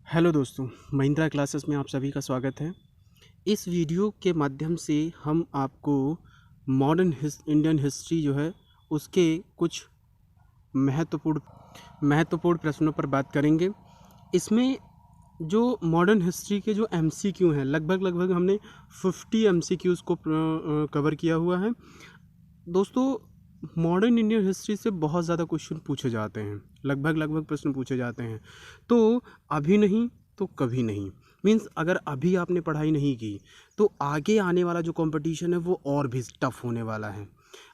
Hello दोस्तों, Mahindra classes में आप सभी का स्वागत है। इस वीडियो के माध्यम से हम आपको मॉडर्न इंडियन हिस्ट्री जो है उसके कुछ महत्वपूर्ण महत्वपूर्ण प्रश्नों पर बात करेंगे। इसमें जो मॉडर्न हिस्ट्री के जो एमसीक्यू हैं, लगभग हमने 50 एमसीक्यूज़ को कवर किया हुआ है। दोस्तों, मॉडर्न इंडियन हिस्ट्री से बहुत ज़्यादा क्वेश्चन पूछे जाते हैं, लगभग प्रश्न पूछे जाते हैं। तो अभी नहीं तो कभी नहीं, मीन्स अगर अभी आपने पढ़ाई नहीं की तो आगे आने वाला जो कंपटीशन है वो और भी टफ होने वाला है।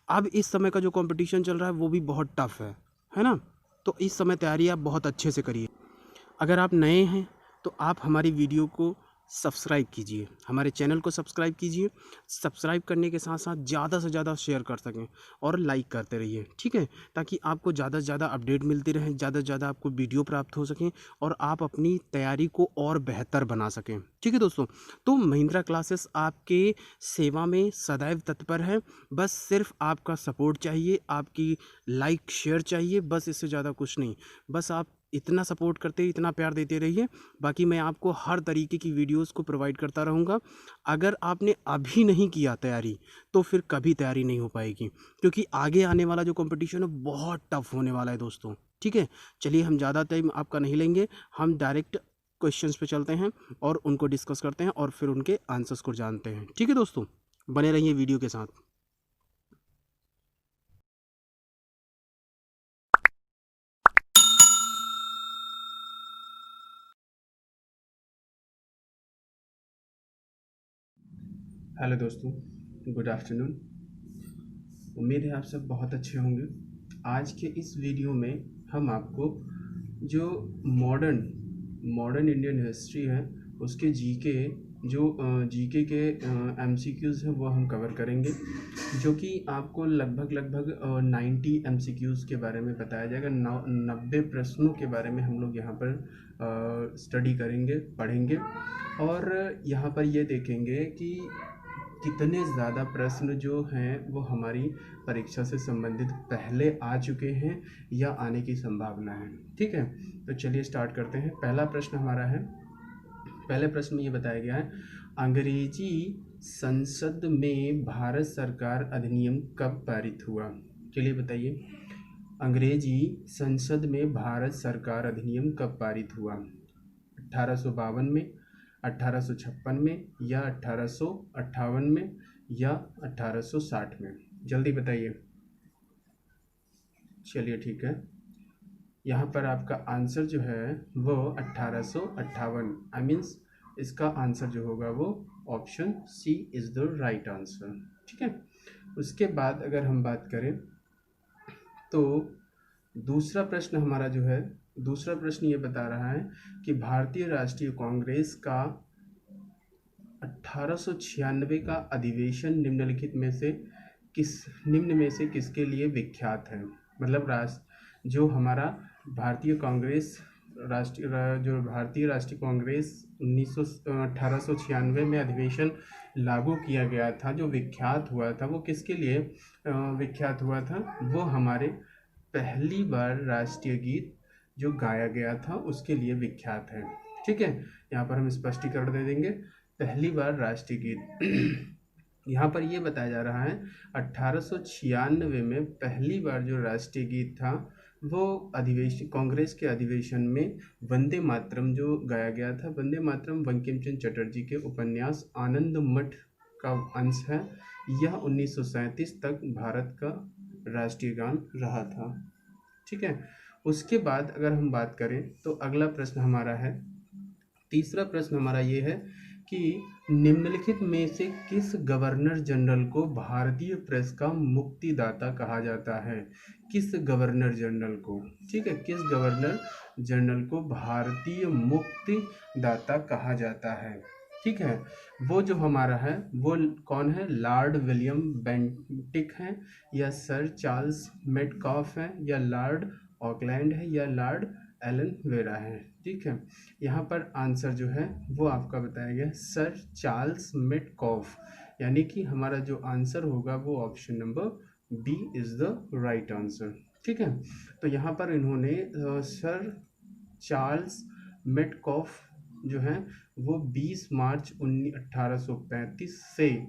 अब इस समय का जो कंपटीशन चल रहा है वो भी बहुत टफ है ना। तो इस समय तैयारी आप बहुत अच्छे से करिए। अगर आप नए हैं तो आप हमारी वीडियो को सब्सक्राइब कीजिए, हमारे चैनल को सब्सक्राइब कीजिए। सब्सक्राइब करने के साथ साथ ज़्यादा से ज़्यादा शेयर कर सकें और लाइक करते रहिए, ठीक है, ताकि आपको ज़्यादा से ज़्यादा अपडेट मिलती रहे, ज़्यादा से ज़्यादा आपको वीडियो प्राप्त हो सकें और आप अपनी तैयारी को और बेहतर बना सकें। ठीक है दोस्तों, तो महिंद्रा क्लासेस आपके सेवा में सदैव तत्पर है। बस सिर्फ आपका सपोर्ट चाहिए, आपकी लाइक शेयर चाहिए, बस इससे ज़्यादा कुछ नहीं। बस आप इतना सपोर्ट करते, इतना प्यार देते रहिए। बाकी मैं आपको हर तरीके की वीडियोस को प्रोवाइड करता रहूँगा। अगर आपने अभी नहीं किया तैयारी तो फिर कभी तैयारी नहीं हो पाएगी, क्योंकि आगे आने वाला जो कंपटीशन है बहुत टफ होने वाला है दोस्तों। ठीक है, चलिए हम ज़्यादा टाइम आपका नहीं लेंगे, हम डायरेक्ट क्वेश्चंस पे चलते हैं और उनको डिस्कस करते हैं और फिर उनके आंसर्स को जानते हैं। ठीक है दोस्तों, बने रहिए वीडियो के साथ। हेलो दोस्तों, गुड आफ्टरनून। उम्मीद है आप सब बहुत अच्छे होंगे। आज के इस वीडियो में हम आपको जो मॉडर्न मॉडर्न इंडियन हिस्ट्री है उसके जीके के एमसीक्यूज़ हैं वो हम कवर करेंगे, जो कि आपको लगभग 90 एमसीक्यूज़ के बारे में बताया जाएगा। 90 प्रश्नों के बारे में हम लोग यहाँ पर स्टडी करेंगे, पढ़ेंगे और यहाँ पर ये देखेंगे कि कितने ज़्यादा प्रश्न जो हैं वो हमारी परीक्षा से संबंधित पहले आ चुके हैं या आने की संभावना है। ठीक है, तो चलिए स्टार्ट करते हैं। पहला प्रश्न हमारा है, पहले प्रश्न में ये बताया गया है, अंग्रेजी संसद में भारत सरकार अधिनियम कब पारित हुआ? चलिए बताइए, अंग्रेजी संसद में भारत सरकार अधिनियम कब पारित हुआ? 1852 में, 1856 में या 1858 में या 1860 में? जल्दी बताइए। चलिए ठीक है, यहाँ पर आपका आंसर जो है वो 1858, आई मीन्स इसका आंसर जो होगा वो option C is the right answer. ठीक है, उसके बाद अगर हम बात करें तो दूसरा प्रश्न हमारा जो है, दूसरा प्रश्न ये बता रहा है कि भारतीय राष्ट्रीय कांग्रेस का 1896 का अधिवेशन निम्न में से किसके लिए विख्यात है? मतलब जो हमारा भारतीय कांग्रेस जो भारतीय राष्ट्रीय कांग्रेस 1896 में अधिवेशन लागू किया गया था, जो विख्यात हुआ था, वो किसके लिए विख्यात हुआ था? वो हमारे पहली बार राष्ट्रीय गीत जो गाया गया था उसके लिए विख्यात है। ठीक है, यहाँ पर हम स्पष्टीकरण दे देंगे। पहली बार राष्ट्रीय गीत यहाँ पर ये बताया जा रहा है 1896 में पहली बार जो राष्ट्रीय गीत था वो अधिवेशन, कांग्रेस के अधिवेशन में वंदे मातरम जो गाया गया था। वंदे मातरम बंकिम चंद्र चटर्जी के उपन्यास आनंद मठ का अंश है। यह 1937 तक भारत का राष्ट्रीय गान रहा था। ठीक है, उसके बाद अगर हम बात करें तो अगला प्रश्न हमारा है, तीसरा प्रश्न हमारा ये है कि निम्नलिखित में से किस गवर्नर जनरल को भारतीय प्रेस का मुक्तिदाता कहा जाता है? किस गवर्नर जनरल को? ठीक है, किस गवर्नर जनरल को भारतीय मुक्तिदाता कहा जाता है? ठीक है, वो जो हमारा है वो कौन है? लॉर्ड विलियम बेंटिक है या सर चार्ल्स मेटकॉफ है या लॉर्ड ऑकलैंड है या लॉर्ड एलन वेरा है? ठीक है, यहाँ पर आंसर जो है वो आपका बताया गया सर चार्ल्स मेटकॉफ, यानी कि हमारा जो आंसर होगा वो option number B is the right answer. ठीक है, तो यहाँ पर इन्होंने सर चार्ल्स मेटकॉफ जो है वो 20 मार्च 1835 से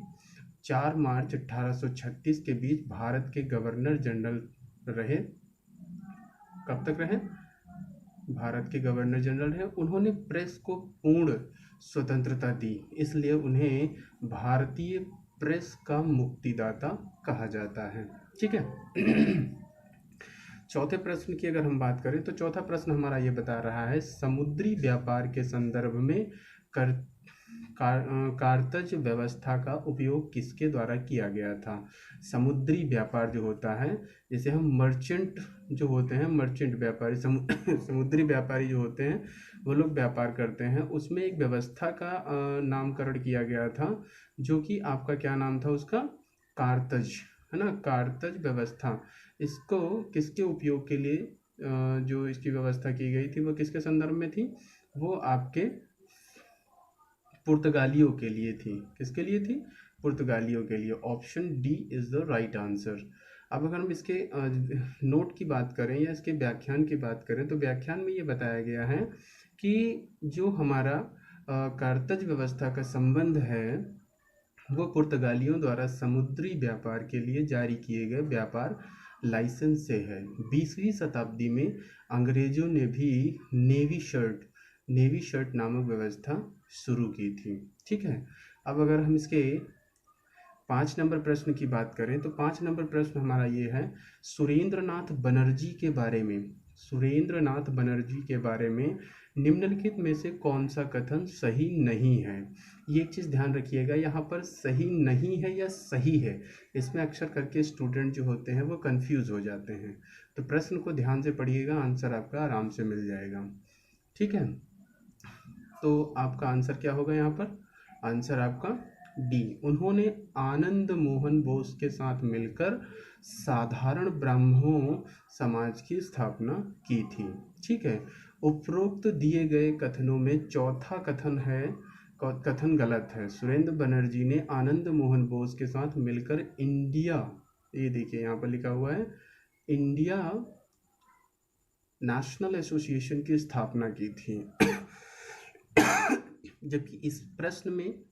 4 मार्च 1836 के बीच भारत के गवर्नर जनरल रहे। कब तक रहे? भारत के गवर्नर जनरल हैं। उन्होंने प्रेस को पूर्ण स्वतंत्रता दी, इसलिए उन्हें भारतीय प्रेस का मुक्तिदाता कहा जाता है। ठीक है। चौथे प्रश्न की अगर हम बात करें तो चौथा प्रश्न हमारा ये बता रहा है, समुद्री व्यापार के संदर्भ में कर कार्तज व्यवस्था का उपयोग किसके द्वारा किया गया था? समुद्री व्यापार जो होता है, जैसे हम मर्चेंट जो होते हैं, मर्चेंट व्यापारी, समुद्री व्यापारी जो होते हैं वो लोग व्यापार करते हैं, उसमें एक व्यवस्था का नामकरण किया गया था, जो कि आपका क्या नाम था उसका? कार्तज, है ना, कार्तज व्यवस्था। इसको किसके उपयोग के लिए जो इसकी व्यवस्था की गई थी वो किसके संदर्भ में थी? वो आपके पुर्तगालियों के लिए थी। किसके लिए थी? पुर्तगालियों के लिए। Option D is the right answer. अब अगर हम इसके नोट की बात करें या इसके व्याख्यान की बात करें तो व्याख्यान में ये बताया गया है कि जो हमारा कार्तज व्यवस्था का संबंध है वो पुर्तगालियों द्वारा समुद्री व्यापार के लिए जारी किए गए व्यापार लाइसेंस से है। 20वीं शताब्दी में अंग्रेजों ने भी नेवी शर्ट नामक व्यवस्था शुरू की थी। ठीक है। अब अगर हम इसके 5 नंबर प्रश्न की बात करें तो 5 नंबर प्रश्न हमारा ये है, सुरेंद्रनाथ बनर्जी के बारे में, सुरेंद्रनाथ बनर्जी के बारे में निम्नलिखित में से कौन सा कथन सही नहीं है? ये एक चीज़ ध्यान रखिएगा, यहाँ पर सही नहीं है या सही है, इसमें अक्सर करके स्टूडेंट जो होते हैं वो कंफ्यूज हो जाते हैं। तो प्रश्न को ध्यान से पढ़िएगा, आंसर आपका आराम से मिल जाएगा। ठीक है। तो आपका आंसर क्या होगा यहाँ पर? आंसर आपका डी। उन्होंने आनंद मोहन बोस के साथ मिलकर साधारण ब्राह्मणों समाज की स्थापना की थी। ठीक है। उपरोक्त दिए गए कथनों में चौथा कथन गलत है। सुरेंद्र बनर्जी ने आनंद मोहन बोस के साथ मिलकर इंडिया, ये देखिए यहाँ पर लिखा हुआ है, इंडिया नेशनल एसोसिएशन की स्थापना की थी। जबकि इस प्रश्न में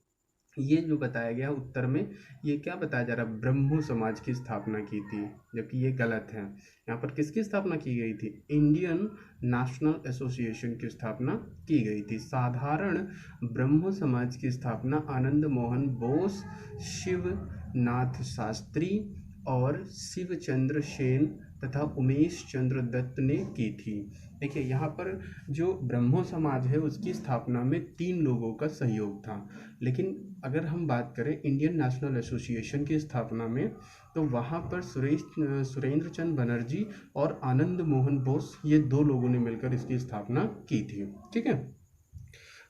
ये जो बताया गया उत्तर में, ये क्या बताया जा रहा है? ब्रह्मो समाज की स्थापना की थी, जबकि ये गलत है। यहाँ पर किसकी स्थापना की गई थी? इंडियन नेशनल एसोसिएशन की स्थापना की गई थी। साधारण ब्रह्मो समाज की स्थापना आनंद मोहन बोस, शिवनाथ शास्त्री और शिवचंद्र सेन तथा उमेश चंद्र दत्त ने की थी। देखिए यहाँ पर जो ब्रह्मो समाज है उसकी स्थापना में 3 लोगों का सहयोग था, लेकिन अगर हम बात करें इंडियन नेशनल एसोसिएशन की स्थापना में तो वहाँ पर सुरेंद्र चंद बनर्जी और आनंद मोहन बोस, ये 2 लोगों ने मिलकर इसकी स्थापना की थी। ठीक है।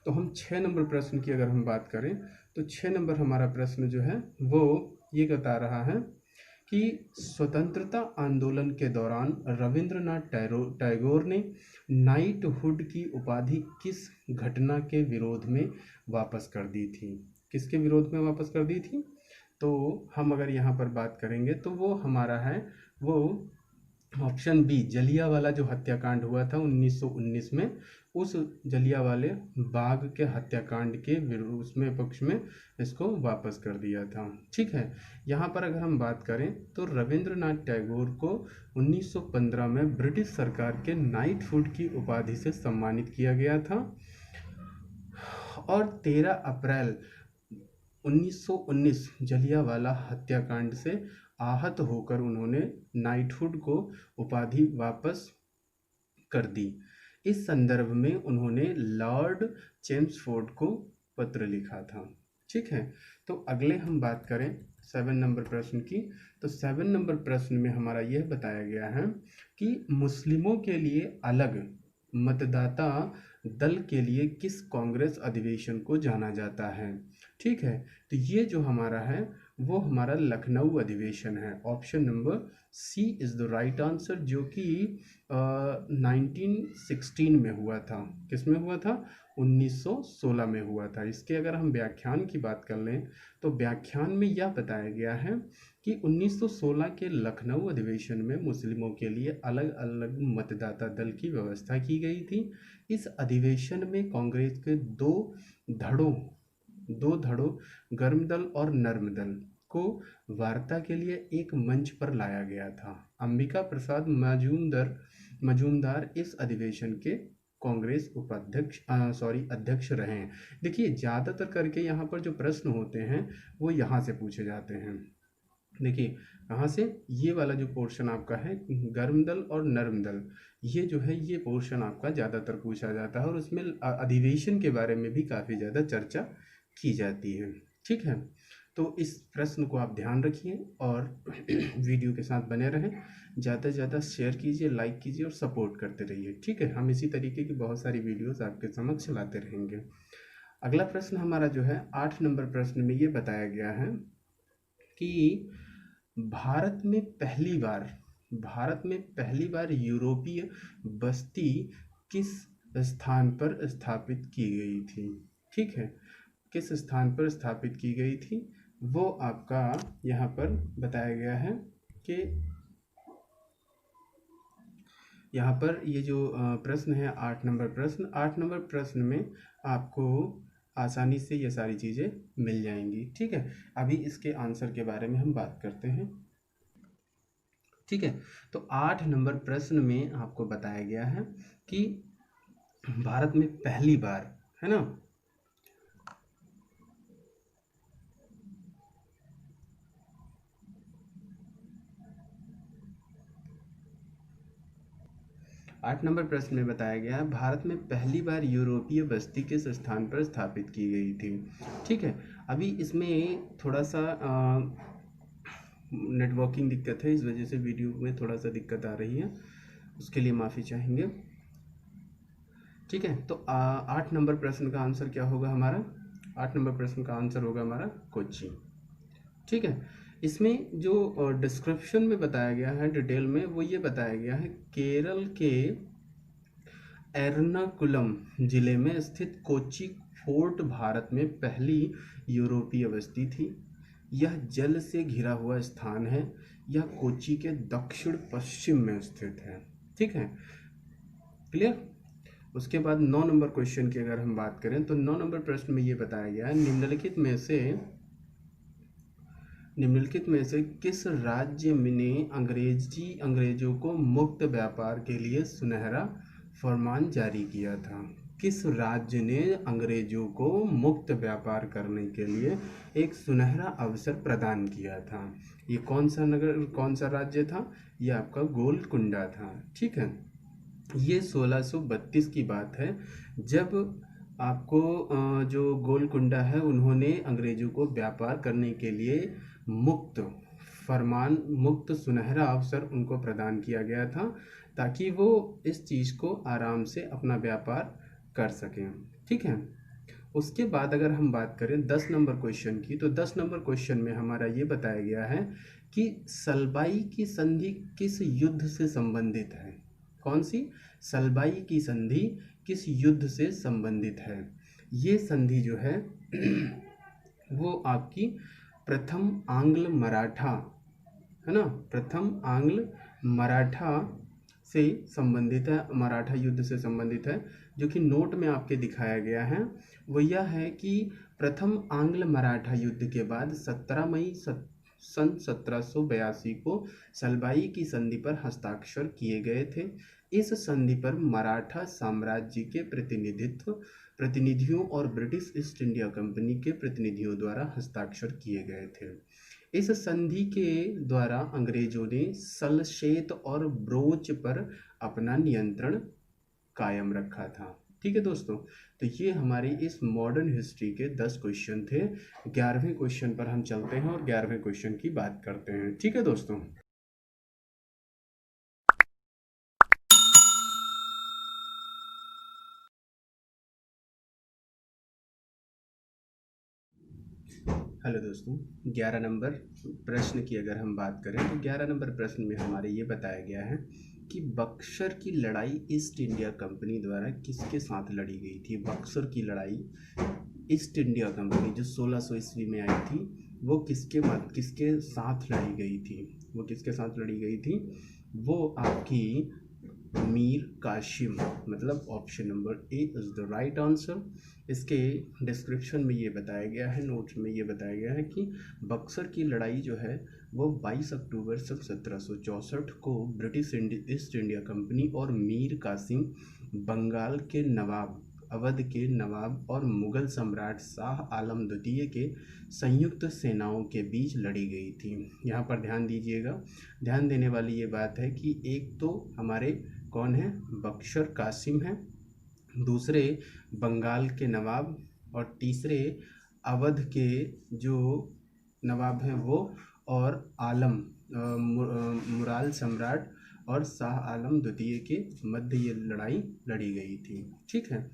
तो हम 6 नंबर प्रश्न की अगर हम बात करें तो 6 नंबर हमारा प्रश्न जो है वो ये बता रहा है कि स्वतंत्रता आंदोलन के दौरान रविंद्रनाथ टैगोर ने नाइटहुड की उपाधि किस घटना के विरोध में वापस कर दी थी? किसके विरोध में वापस कर दी थी? तो हम अगर यहाँ पर बात करेंगे तो वो हमारा है वो ऑप्शन बी, जलियांवाला जो हत्याकांड हुआ था 1919 में, उस जलियांवाले बाग के हत्याकांड के उसमें पक्ष में इसको वापस कर दिया था। ठीक है। यहाँ पर अगर हम बात करें तो रविंद्रनाथ टैगोर को 1915 में ब्रिटिश सरकार के नाइटहुड की उपाधि से सम्मानित किया गया था और 13 अप्रैल 1919 जलियांवाला हत्याकांड से आहत होकर उन्होंने नाइटहुड को उपाधि वापस कर दी। इस संदर्भ में उन्होंने लॉर्ड चेम्सफोर्ड को पत्र लिखा था। ठीक है। तो अगले हम बात करें 7 नंबर प्रश्न की, तो 7 नंबर प्रश्न में हमारा यह बताया गया है कि मुस्लिमों के लिए अलग मतदाता दल के लिए किस कांग्रेस अधिवेशन को जाना जाता है? ठीक है। तो ये जो हमारा है वो हमारा लखनऊ अधिवेशन है। Option number C is the right answer, जो कि 1916 में हुआ था। किस में हुआ था? 1916 में हुआ था। इसके अगर हम व्याख्यान की बात कर लें तो व्याख्यान में यह बताया गया है कि 1916 के लखनऊ अधिवेशन में मुस्लिमों के लिए अलग अलग मतदाता दल की व्यवस्था की गई थी। इस अधिवेशन में कांग्रेस के धड़ों दो धड़ों गर्म दल और नर्म दल को वार्ता के लिए एक मंच पर लाया गया था। अंबिका प्रसाद मजूमदार इस अधिवेशन के कांग्रेस अध्यक्ष रहे हैं। देखिए ज़्यादातर करके यहाँ पर जो प्रश्न होते हैं वो यहाँ से पूछे जाते हैं। देखिए कहाँ से, ये वाला जो पोर्शन आपका है गर्म दल और नर्म दल, ये जो है ये पोर्शन आपका ज़्यादातर पूछा जाता है और उसमें अधिवेशन के बारे में भी काफ़ी ज़्यादा चर्चा की जाती है। ठीक है, तो इस प्रश्न को आप ध्यान रखिए और वीडियो के साथ बने रहें। ज़्यादा से ज़्यादा शेयर कीजिए, लाइक कीजिए और सपोर्ट करते रहिए। ठीक है, हम इसी तरीके की बहुत सारी वीडियोस आपके समक्ष लाते रहेंगे। अगला प्रश्न हमारा जो है 8 नंबर प्रश्न में ये बताया गया है कि भारत में पहली बार यूरोपीय बस्ती किस स्थान पर स्थापित की गई थी। ठीक है, किस स्थान पर स्थापित की गई थी वो आपका यहाँ पर बताया गया है कि यहाँ पर ये जो प्रश्न है 8 नंबर प्रश्न में आपको आसानी से ये सारी चीज़ें मिल जाएंगी। ठीक है, अभी इसके आंसर के बारे में हम बात करते हैं। ठीक है, तो 8 नंबर प्रश्न में आपको बताया गया है कि भारत में पहली बार, है ना, आठ नंबर प्रश्न में बताया गया है भारत में पहली बार यूरोपीय बस्ती किस स्थान पर स्थापित की गई थी। ठीक है, अभी इसमें थोड़ा सा नेटवर्किंग दिक्कत है, इस वजह से वीडियो में थोड़ा सा दिक्कत आ रही है, उसके लिए माफ़ी चाहेंगे। ठीक है, तो 8 नंबर प्रश्न का आंसर क्या होगा हमारा, 8 नंबर प्रश्न का आंसर होगा हमारा कोच्चि। ठीक है, इसमें जो डिस्क्रिप्शन में बताया गया है डिटेल में वो ये बताया गया है केरल के एर्नाकुलम जिले में स्थित कोच्चि फोर्ट भारत में पहली यूरोपीय बस्ती थी। यह जल से घिरा हुआ स्थान है। यह कोच्चि के दक्षिण पश्चिम में स्थित है। ठीक है, क्लियर। उसके बाद 9 नंबर क्वेश्चन की अगर हम बात करें तो 9 नंबर प्रश्न में ये बताया गया है निम्नलिखित में से किस राज्य ने अंग्रेजों को मुक्त व्यापार के लिए सुनहरा फरमान जारी किया था। किस राज्य ने अंग्रेजों को मुक्त व्यापार करने के लिए एक सुनहरा अवसर प्रदान किया था। ये कौन सा राज्य था, ये आपका गोलकुंडा था। ठीक है, ये 1632 की बात है जब आपको जो गोलकुंडा है उन्होंने अंग्रेजों को व्यापार करने के लिए मुक्त सुनहरा अवसर उनको प्रदान किया गया था ताकि वो इस चीज़ को आराम से अपना व्यापार कर सकें। ठीक है, उसके बाद अगर हम बात करें 10 नंबर क्वेश्चन की तो 10 नंबर क्वेश्चन में हमारा ये बताया गया है कि सलबाई की संधि किस युद्ध से संबंधित है। कौन सी, सलबाई की संधि किस युद्ध से संबंधित है। ये संधि जो है वो आपकी प्रथम आंग्ल मराठा, है ना, प्रथम आंग्ल मराठा से संबंधित है, मराठा युद्ध से संबंधित है। जो कि नोट में आपके दिखाया गया है वो यह है कि प्रथम आंग्ल मराठा युद्ध के बाद 17 मई सन 1782 को सलबाई की संधि पर हस्ताक्षर किए गए थे। इस संधि पर मराठा साम्राज्य के प्रतिनिधियों और ब्रिटिश ईस्ट इंडिया कंपनी के प्रतिनिधियों द्वारा हस्ताक्षर किए गए थे। इस संधि के द्वारा अंग्रेजों ने सलशेत और ब्रोच पर अपना नियंत्रण कायम रखा था। ठीक है दोस्तों, तो ये हमारी इस मॉडर्न हिस्ट्री के 10 क्वेश्चन थे। 11वें क्वेश्चन पर हम चलते हैं और 11वें क्वेश्चन की बात करते हैं। ठीक है दोस्तों, हेलो दोस्तों, 11 नंबर प्रश्न की अगर हम बात करें तो 11 नंबर प्रश्न में हमारे ये बताया गया है कि बक्सर की लड़ाई ईस्ट इंडिया कंपनी द्वारा किसके साथ लड़ी गई थी। बक्सर की लड़ाई ईस्ट इंडिया कंपनी जो 1600 ईस्वी में आई थी वो किसके साथ लड़ी गई थी, वो किसके साथ लड़ी गई थी, वो आपकी मीर कासिम, मतलब option number A is the right answer. इसके डिस्क्रिप्शन में ये बताया गया है, नोट्स में ये बताया गया है कि बक्सर की लड़ाई जो है वो 22 अक्टूबर सन 1764 को ब्रिटिश ईस्ट इंडिया कंपनी और मीर कासिम बंगाल के नवाब, अवध के नवाब और मुग़ल सम्राट शाह आलम द्वितीय के संयुक्त सेनाओं के बीच लड़ी गई थी। यहाँ पर ध्यान दीजिएगा, ध्यान देने वाली ये बात है कि एक तो हमारे कौन है, बक्सर कासिम हैं, दूसरे बंगाल के नवाब, और तीसरे अवध के जो नवाब हैं वो, और आलम मुराल सम्राट और शाह आलम द्वितीय के मध्य ये लड़ाई लड़ी गई थी। ठीक है,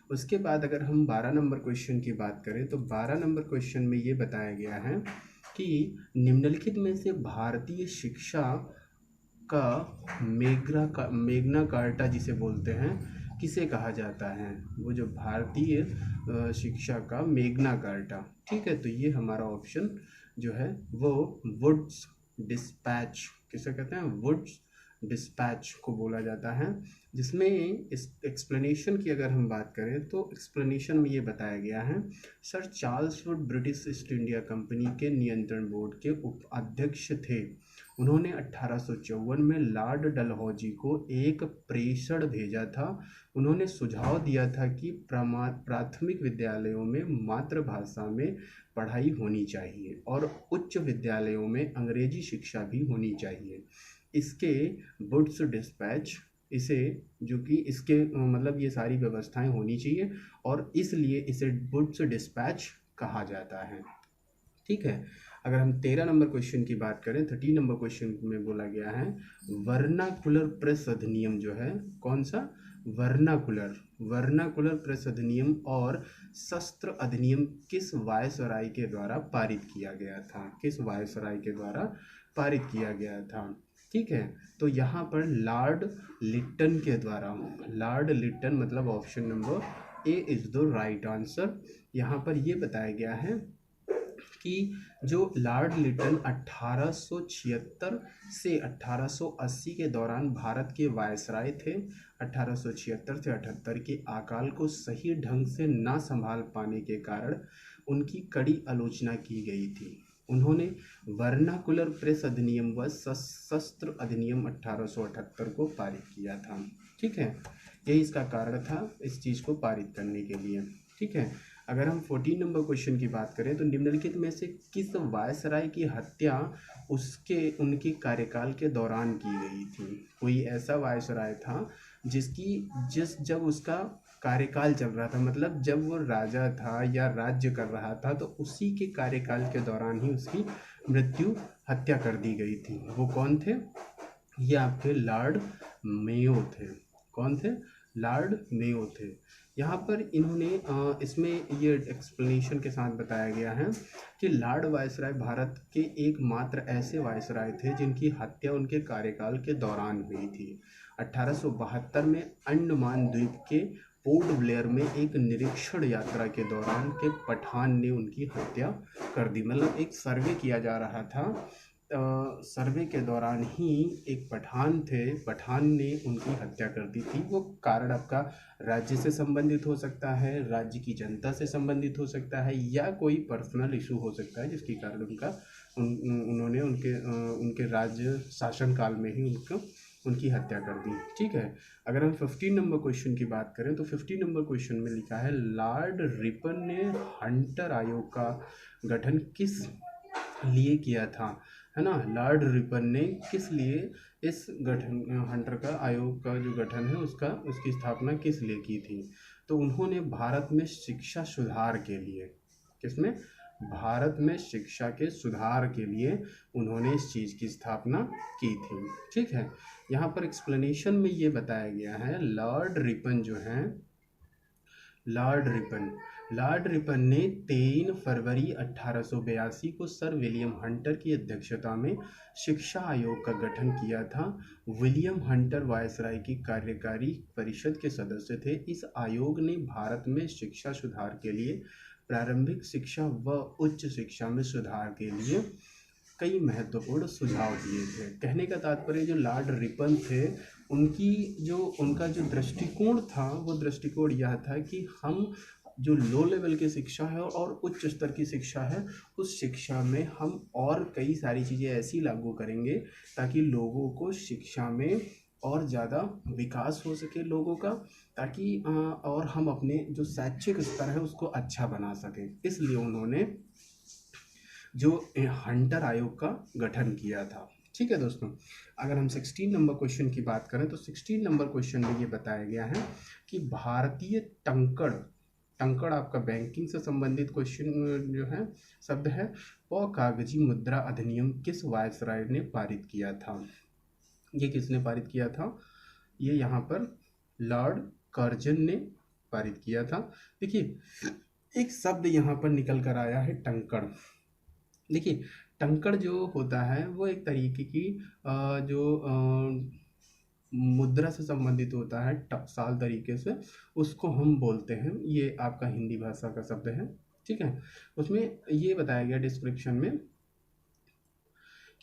उसके बाद अगर हम 12 नंबर क्वेश्चन की बात करें तो 12 नंबर क्वेश्चन में ये बताया गया है कि निम्नलिखित में से भारतीय शिक्षा का मेग्ना कार्टा जिसे बोलते हैं किसे कहा जाता है, वो जो भारतीय शिक्षा का मेग्ना कार्टा। ठीक है, तो ये हमारा ऑप्शन जो है वो वुड्स डिस्पैच, किसे कहते हैं, वुड्स डिस्पैच को बोला जाता है। जिसमें इस एक्सप्लेनेशन की अगर हम बात करें तो एक्सप्लेनेशन में ये बताया गया है, sir Charles Wood British east India company के नियंत्रण बोर्ड के उपाध्यक्ष थे। उन्होंने 1854 में लॉर्ड डलहौजी को एक प्रेषण भेजा था। उन्होंने सुझाव दिया था कि प्राथमिक विद्यालयों में मातृभाषा में पढ़ाई होनी चाहिए और उच्च विद्यालयों में अंग्रेजी शिक्षा भी होनी चाहिए। इसके वुड्स डिस्पैच, इसे जो कि इसके मतलब ये सारी व्यवस्थाएं होनी चाहिए और इसलिए इसे वुड्स डिस्पैच कहा जाता है। ठीक है, अगर हम 13 नंबर क्वेश्चन की बात करें, 13 नंबर क्वेश्चन में बोला गया है वर्नाकुलर प्रेस अधिनियम जो है, कौन सा, वर्नाकुलर प्रेस अधिनियम और शस्त्र अधिनियम किस वायसराय के द्वारा पारित किया गया था, किस वायसराय के द्वारा पारित किया गया था। ठीक है, तो यहाँ पर लॉर्ड लिट्टन के द्वारा, लॉर्ड लिट्टन मतलब option number A is the right answer. यहाँ पर ये बताया गया है कि जो लॉर्ड लिट्टन 1876 से 1880 के दौरान भारत के वायसराय थे, 1876 से 78 के अकाल को सही ढंग से ना संभाल पाने के कारण उनकी कड़ी आलोचना की गई थी। उन्होंने वर्नाकुलर प्रेस अधिनियम व शस्त्र अधिनियम 1878 को पारित किया था। ठीक है, यही इसका कारण था इस चीज़ को पारित करने के लिए। ठीक है, अगर हम 14 नंबर क्वेश्चन की बात करें तो निम्नलिखित में से किस वायसराय की हत्या उनके कार्यकाल के दौरान की गई थी। कोई ऐसा वायसराय था जब उसका कार्यकाल चल रहा था, मतलब जब वो राजा था या राज्य कर रहा था तो उसी के कार्यकाल के दौरान ही उसकी हत्या कर दी गई थी। वो कौन थे, ये आपके लॉर्ड मेयो थे। कौन थे, लॉर्ड मेयो थे। यहाँ पर इन्होंने इसमें ये एक्सप्लेनेशन के साथ बताया गया है कि लॉर्ड वायसराय भारत के एकमात्र ऐसे वायसराय थे जिनकी हत्या उनके कार्यकाल के दौरान हुई थी। 1872 में अंडमान द्वीप के पोर्ट ब्लेयर में एक निरीक्षण यात्रा के दौरान के पठान ने उनकी हत्या कर दी। मतलब एक सर्वे किया जा रहा था, सर्वे के दौरान ही एक पठान ने उनकी हत्या कर दी थी। वो कारण आपका राज्य से संबंधित हो सकता है, राज्य की जनता से संबंधित हो सकता है, या कोई पर्सनल इशू हो सकता है जिसके कारण उन्होंने उनके राज्य शासनकाल में ही उनकी हत्या कर दी। ठीक है, अगर हम 15 नंबर क्वेश्चन की बात करें तो 15 नंबर क्वेश्चन में लिखा है लॉर्ड रिपन ने हंटर आयोग का गठन किस लिए किया था, है ना। लॉर्ड रिपन ने किस लिए इस गठन हंटर का आयोग का जो गठन है उसकी स्थापना किस लिए की थी। तो उन्होंने भारत में शिक्षा सुधार के लिए, किसमें, भारत में शिक्षा के सुधार के लिए उन्होंने इस चीज़ की स्थापना की थी। ठीक है, यहाँ पर एक्सप्लेनेशन में ये बताया गया है लॉर्ड रिपन जो हैं, लॉर्ड रिपन ने 3 फरवरी 1882 को सर विलियम हंटर की अध्यक्षता में शिक्षा आयोग का गठन किया था। विलियम हंटर वायसराय की कार्यकारी परिषद के सदस्य थे। इस आयोग ने भारत में शिक्षा सुधार के लिए, प्रारंभिक शिक्षा व उच्च शिक्षा में सुधार के लिए कई महत्वपूर्ण सुझाव दिए थे। कहने का तात्पर्य जो लॉर्ड रिपन थे उनकी जो उनका जो दृष्टिकोण था वो दृष्टिकोण यह था कि हम जो लो लेवल की शिक्षा है और उच्च स्तर की शिक्षा है, उस शिक्षा में हम और कई सारी चीज़ें ऐसी लागू करेंगे ताकि लोगों को शिक्षा में और ज़्यादा विकास हो सके लोगों का, ताकि और हम अपने जो शैक्षिक स्तर है उसको अच्छा बना सकें। इसलिए उन्होंने जो हंटर आयोग का गठन किया था। ठीक है दोस्तों, अगर हम 16 नंबर क्वेश्चन की बात करें तो 16 नंबर क्वेश्चन में ये बताया गया है कि भारतीय टंकड़, टंकड़ आपका बैंकिंग से संबंधित क्वेश्चन जो है शब्द है, और कागजी मुद्रा अधिनियम किस वायसराय ने पारित किया था? ये किसने पारित किया था? ये यहाँ पर लॉर्ड कर्जन ने पारित किया था। देखिए एक शब्द यहाँ पर निकल कर आया है टंकड़। देखिए टंकड़ जो होता है वो एक तरीके की जो मुद्रा से संबंधित होता है, टकसाल तरीके से उसको हम बोलते हैं। ये आपका हिंदी भाषा का शब्द है। ठीक है, उसमें ये बताया गया डिस्क्रिप्शन में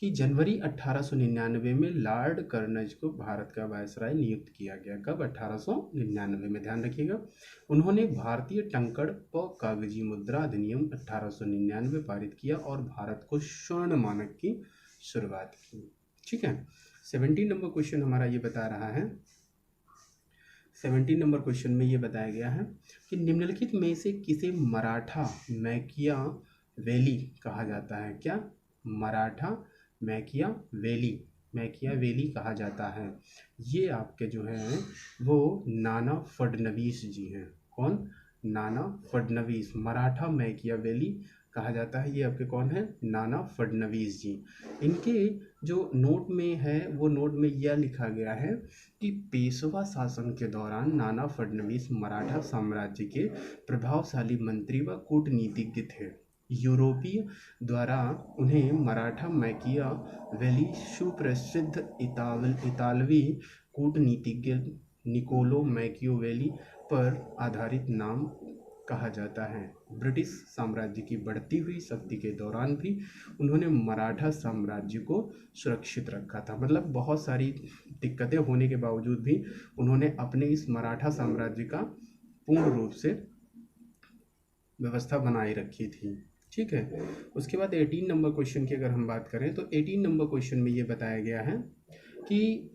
कि जनवरी 1899 में लॉर्ड कर्नज को भारत का वायसराय नियुक्त किया गया। कब? 1899 में, ध्यान रखिएगा। उन्होंने भारतीय टंकड़ व कागजी मुद्रा अधिनियम 1899 पारित किया और भारत को स्वर्ण मानक की शुरुआत की। ठीक है, 17 नंबर क्वेश्चन हमारा ये बता रहा है, 17 नंबर क्वेश्चन में ये बताया गया है कि निम्नलिखित में से किसे मराठा मैकियावेली कहा जाता है? क्या? मराठा मैकियावेली कहा जाता है। ये आपके जो हैं वो नाना फडणवीस जी हैं। कौन? नाना फडणवीस। मराठा मैकियावेली कहा जाता है, ये आपके कौन है? नाना फडणवीस जी। इनके जो नोट में है वो नोट में यह लिखा गया है कि पेशवा शासन के दौरान नाना फडणवीस मराठा साम्राज्य के प्रभावशाली मंत्री व कूटनीतिज्ञ थे। यूरोपीय द्वारा उन्हें मराठा मैकियावेली सुप्रसिद्ध इतालवी कूटनीतिज्ञ निकोलो मैकियावेली पर आधारित नाम कहा जाता है। ब्रिटिश साम्राज्य की बढ़ती हुई शक्ति के दौरान भी उन्होंने मराठा साम्राज्य को सुरक्षित रखा था। मतलब बहुत सारी दिक्कतें होने के बावजूद भी उन्होंने अपने इस मराठा साम्राज्य का पूर्ण रूप से व्यवस्था बनाए रखी थी। ठीक है, उसके बाद 18 नंबर क्वेश्चन की अगर हम बात करें तो 18 नंबर क्वेश्चन में ये बताया गया है कि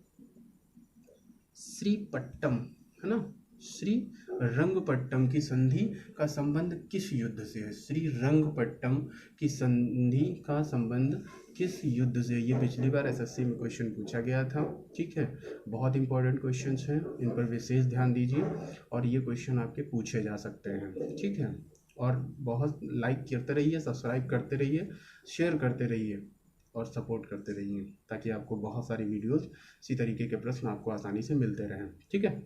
श्रीपट्टम, है ना, श्रीरंगपट्टम की संधि का संबंध किस युद्ध से है? श्रीरंगपट्टम की संधि का संबंध किस युद्ध से? ये पिछली बार एसएससी में क्वेश्चन पूछा गया था। ठीक है, बहुत इंपॉर्टेंट क्वेश्चंस हैं, इन पर विशेष ध्यान दीजिए और ये क्वेश्चन आपके पूछे जा सकते हैं। ठीक है, और बहुत लाइक करते रहिए, सब्सक्राइब करते रहिए, शेयर करते रहिए और सपोर्ट करते रहिए ताकि आपको बहुत सारी वीडियोस इसी तरीके के प्रश्न आपको आसानी से मिलते रहें। ठीक है,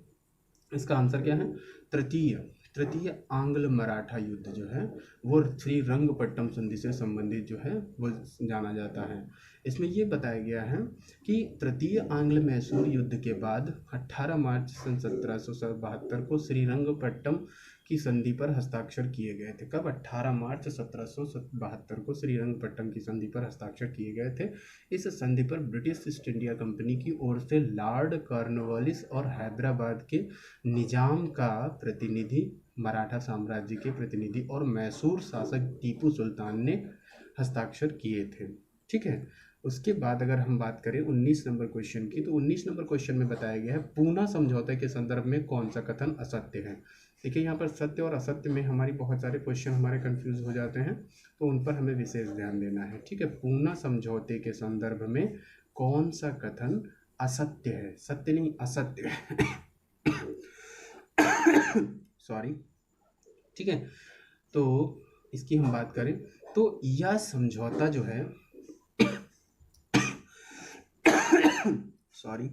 इसका आंसर क्या है? तृतीय आंग्ल मराठा युद्ध जो है वो श्रीरंगपट्टम संधि से संबंधित जो है वो जाना जाता है। इसमें ये बताया गया है कि तृतीय आंग्ल मैसूर युद्ध के बाद 18 मार्च सन 1772 को श्रीरंगपट्टम की संधि पर हस्ताक्षर किए गए थे। कब? 18 मार्च 1772 को श्रीरंगपट्टम की संधि पर हस्ताक्षर किए गए थे। इस संधि पर ब्रिटिश ईस्ट इंडिया कंपनी की ओर से लॉर्ड कॉर्नवालिस और हैदराबाद के निजाम का प्रतिनिधि, मराठा साम्राज्य के प्रतिनिधि और मैसूर शासक टीपू सुल्तान ने हस्ताक्षर किए थे। ठीक है, उसके बाद अगर हम बात करें 19 नंबर क्वेश्चन की तो 19 नंबर क्वेश्चन में बताया गया है पूना समझौते के संदर्भ में कौन सा कथन असत्य है? देखिए यहाँ पर सत्य और असत्य में हमारी बहुत सारे क्वेश्चन हमारे कंफ्यूज हो जाते हैं, तो उन पर हमें विशेष ध्यान देना है। ठीक है, पूना समझौते के संदर्भ में कौन सा कथन असत्य है? सत्य नहीं, असत्य सॉरी। ठीक है, तो इसकी हम बात करें तो यह समझौता जो है सॉरी,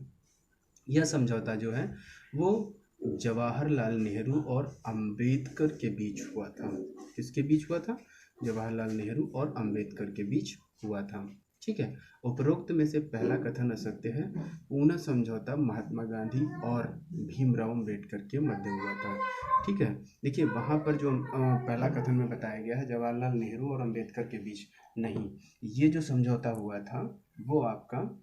यह समझौता जो है वो जवाहरलाल नेहरू और अंबेडकर के बीच हुआ था। किसके बीच हुआ था? जवाहरलाल नेहरू और अंबेडकर के बीच हुआ था। ठीक है, उपरोक्त में से पहला कथन असत्य है। पूना समझौता महात्मा गांधी और भीमराव अंबेडकर के मध्य हुआ था। ठीक है, देखिए वहाँ पर जो पहला कथन में बताया गया है जवाहरलाल नेहरू और अंबेडकर के बीच, नहीं, ये जो समझौता हुआ था वो आपका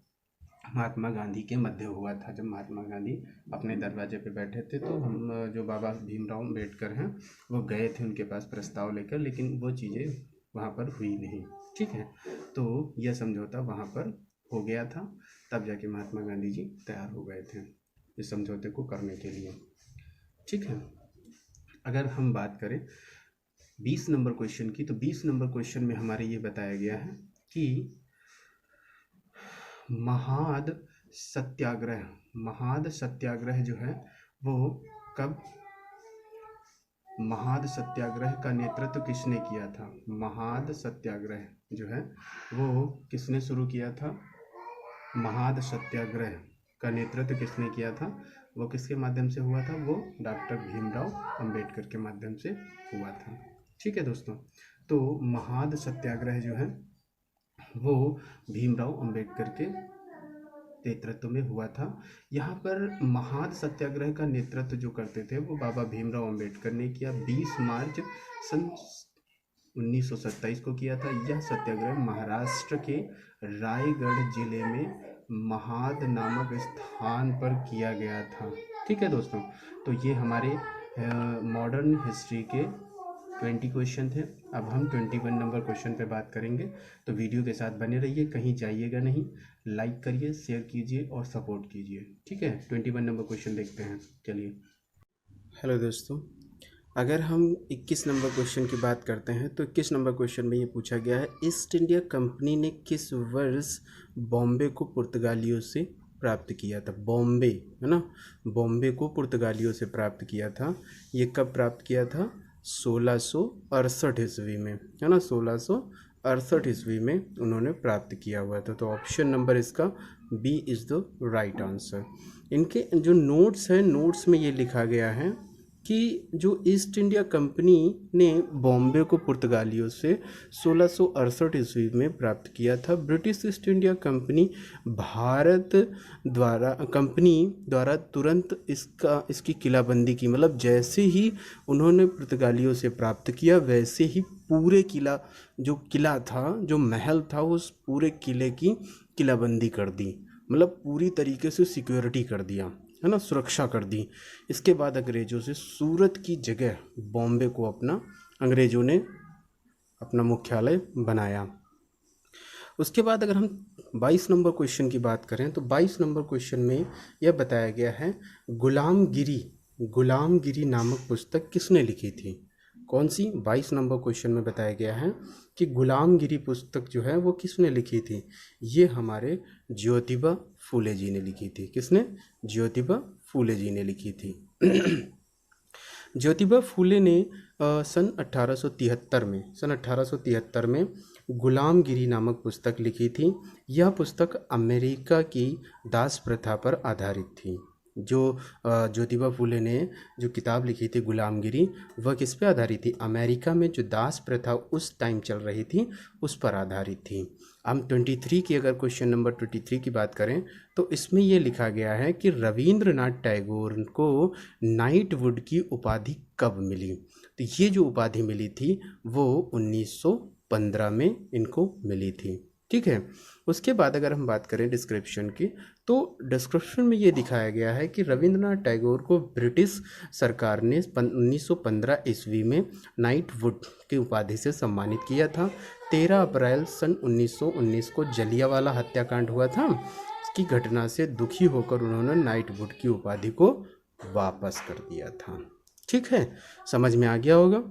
महात्मा गांधी के मध्य हुआ था। जब महात्मा गांधी अपने दरवाजे पे बैठे थे तो हम जो बाबा भीमराव अम्बेडकर हैं वो गए थे उनके पास प्रस्ताव लेकर, लेकिन वो चीज़ें वहाँ पर हुई नहीं। ठीक है, तो यह समझौता वहाँ पर हो गया था, तब जाके महात्मा गांधी जी तैयार हो गए थे इस समझौते को करने के लिए। ठीक है, अगर हम बात करें 20 नंबर क्वेश्चन की, तो 20 नंबर क्वेश्चन में हमारे ये बताया गया है कि महाद सत्याग्रह जो है वो कब, महाद सत्याग्रह का नेतृत्व किसने किया था? महाद सत्याग्रह जो है वो किसने शुरू किया था? महाद सत्याग्रह का नेतृत्व किसने किया था? वो किसके माध्यम से हुआ था? वो डॉक्टर भीमराव अंबेडकर के माध्यम से हुआ था। ठीक है दोस्तों, तो महाद सत्याग्रह जो है वो भीमराव अंबेडकर के नेतृत्व में हुआ था। यहाँ पर महाद सत्याग्रह का नेतृत्व जो करते थे वो बाबा भीमराव अंबेडकर ने किया। 20 मार्च सन 1927 को किया था। यह सत्याग्रह महाराष्ट्र के रायगढ़ जिले में महाद नामक स्थान पर किया गया था। ठीक है दोस्तों, तो ये हमारे मॉडर्न हिस्ट्री के 20 क्वेश्चन थे। अब हम 21 नंबर क्वेश्चन पे बात करेंगे, तो वीडियो के साथ बने रहिए, कहीं जाइएगा नहीं। लाइक करिए, शेयर कीजिए और सपोर्ट कीजिए। ठीक है, 21 नंबर क्वेश्चन देखते हैं, चलिए। हेलो दोस्तों, अगर हम 21 नंबर क्वेश्चन की बात करते हैं तो 21 नंबर क्वेश्चन में ये पूछा गया है, ईस्ट इंडिया कंपनी ने किस वर्ष बॉम्बे को पुर्तगालियों से प्राप्त किया था? बॉम्बे है ना, बॉम्बे को पुर्तगालियों से प्राप्त किया था। ये कब प्राप्त किया था? 1668 ईस्वी में, है ना, 1668 ईस्वी में उन्होंने प्राप्त किया हुआ था। तो ऑप्शन नंबर इसका B is the right answer. इनके जो नोट्स हैं, नोट्स में ये लिखा गया है कि जो ईस्ट इंडिया कंपनी ने बॉम्बे को पुर्तगालियों से 1668 ईस्वी में प्राप्त किया था। ब्रिटिश ईस्ट इंडिया कंपनी द्वारा तुरंत इसकी किलाबंदी की, मतलब जैसे ही उन्होंने पुर्तगालियों से प्राप्त किया वैसे ही पूरे किला था, जो महल था, उस पूरे किले की किलाबंदी कर दी, मतलब पूरी तरीके से सिक्योरिटी कर दिया, है ना, सुरक्षा कर दी। इसके बाद अंग्रेज़ों से सूरत की जगह बॉम्बे को अंग्रेज़ों ने अपना मुख्यालय बनाया। उसके बाद अगर हम 22 नंबर क्वेश्चन की बात करें तो 22 नंबर क्वेश्चन में यह बताया गया है, गुलामगिरी नामक पुस्तक किसने लिखी थी? कौन सी? 22 नंबर क्वेश्चन में बताया गया है कि गुलामगिरी पुस्तक जो है वो किसने लिखी थी? ये हमारे ज्योतिबा फूले जी ने लिखी थी। किसने? ज्योतिबा फूले जी ने लिखी थी। ज्योतिबा फूले ने सन 1873 में गुलामगिरी नामक पुस्तक लिखी थी। यह पुस्तक अमेरिका की दास प्रथा पर आधारित थी। जो ज्योतिबा फूले ने जो किताब लिखी थी गुलामगिरी, वह किस पे आधारित थी? अमेरिका में जो दास प्रथा उस टाइम चल रही थी उस पर आधारित थी। हम 23 की अगर क्वेश्चन नंबर 23 की बात करें तो इसमें यह लिखा गया है कि रविंद्रनाथ टैगोर को नाइटवुड की उपाधि कब मिली? तो ये जो उपाधि मिली थी वो 1915 में इनको मिली थी। ठीक है, उसके बाद अगर हम बात करें डिस्क्रिप्शन की, तो डिस्क्रिप्शन में ये दिखाया गया है कि रविंद्रनाथ टैगोर को ब्रिटिश सरकार ने 1915 ईस्वी में नाइटवुड की उपाधि से सम्मानित किया था। 13 अप्रैल सन 1919 को जलियांवाला हत्याकांड हुआ था। इसकी घटना से दुखी होकर उन्होंने नाइटवुड की उपाधि को वापस कर दिया था। ठीक है, समझ में आ गया होगा।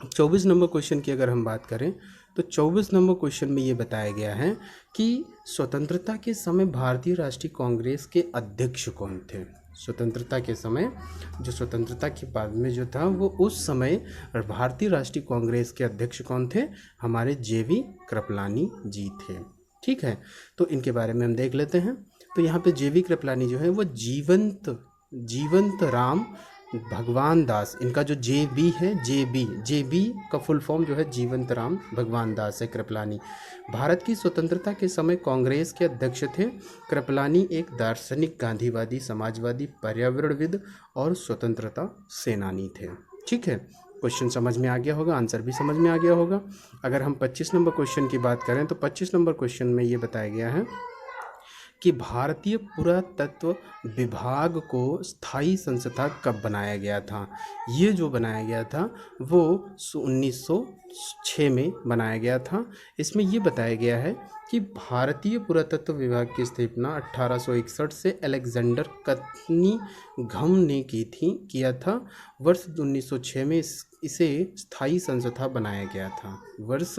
24 नंबर क्वेश्चन की अगर हम बात करें तो 24 नंबर क्वेश्चन में ये बताया गया है कि स्वतंत्रता के समय भारतीय राष्ट्रीय कांग्रेस के अध्यक्ष कौन थे? स्वतंत्रता के समय, जो स्वतंत्रता के बाद में जो था वो उस समय भारतीय राष्ट्रीय कांग्रेस के अध्यक्ष कौन थे? हमारे जेवी कृपलानी जी थे। ठीक है, तो इनके बारे में हम देख लेते हैं। तो यहाँ पे जेवी कृपलानी जो है वो जीवंत राम भगवान दास, इनका जो जेबी है, जेबी का फुल फॉर्म जो है जीवंत राम भगवान दास है कृपलानी। भारत की स्वतंत्रता के समय कांग्रेस के अध्यक्ष थे। कृपलानी एक दार्शनिक, गांधीवादी, समाजवादी, पर्यावरणविद और स्वतंत्रता सेनानी थे। ठीक है, क्वेश्चन समझ में आ गया होगा, आंसर भी समझ में आ गया होगा। अगर हम 25 नंबर क्वेश्चन की बात करें तो 25 नंबर क्वेश्चन में ये बताया गया है कि भारतीय पुरातत्व विभाग को स्थायी संस्था कब बनाया गया था। ये जो बनाया गया था वो 1906 में बनाया गया था। इसमें ये बताया गया है कि भारतीय पुरातत्व विभाग की स्थापना 1861 से अलेक्जेंडर कनिंघम ने किया था। वर्ष 1906 में इसे स्थायी संस्था बनाया गया था। वर्ष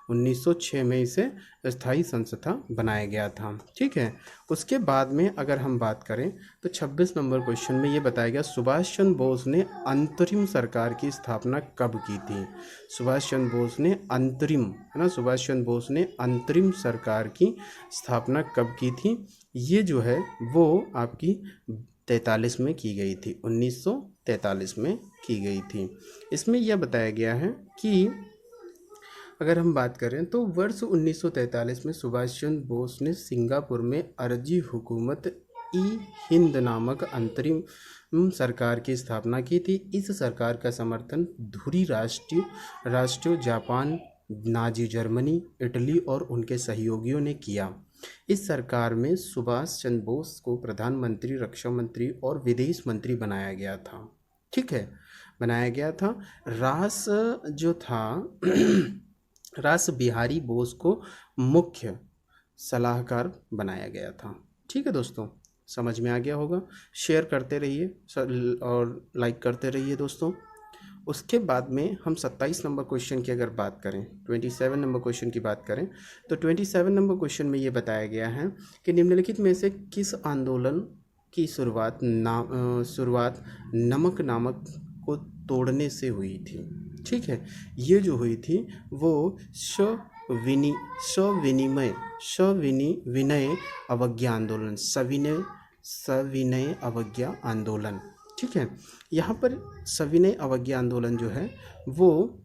1906 में इसे स्थायी संस्था बनाया गया था। ठीक है, उसके बाद में अगर हम बात करें तो 26 नंबर क्वेश्चन में ये बताया गया सुभाष चंद्र बोस ने अंतरिम सरकार की स्थापना कब की थी। सुभाष चंद्र बोस ने अंतरिम, है ना, सुभाष चंद्र बोस ने अंतरिम सरकार की स्थापना कब की थी। ये जो है वो आपकी 43 में की गई थी, 1943 में की गई थी। इसमें यह बताया गया है कि अगर हम बात करें तो वर्ष 1943 में सुभाष चंद्र बोस ने सिंगापुर में अर्जी हुकूमत ई हिंद नामक अंतरिम सरकार की स्थापना की थी। इस सरकार का समर्थन धुरी राष्ट्रों जापान, नाजी जर्मनी, इटली और उनके सहयोगियों ने किया। इस सरकार में सुभाष चंद्र बोस को प्रधानमंत्री, रक्षा मंत्री और विदेश मंत्री बनाया गया था। ठीक है, बनाया गया था। रास जो था रास बिहारी बोस को मुख्य सलाहकार बनाया गया था। ठीक है दोस्तों, समझ में आ गया होगा। शेयर करते रहिए और लाइक करते रहिए दोस्तों। उसके बाद में हम 27 नंबर क्वेश्चन की अगर बात करें, 27 नंबर क्वेश्चन की बात करें तो 27 नंबर क्वेश्चन में ये बताया गया है कि निम्नलिखित में से किस आंदोलन की शुरुआत नमक नामक को तोड़ने से हुई थी। ठीक है, ये जो हुई थी वो सविनय अवज्ञा आंदोलन, सविनय अवज्ञा आंदोलन। ठीक है, यहाँ पर सविनय अवज्ञा आंदोलन जो है वो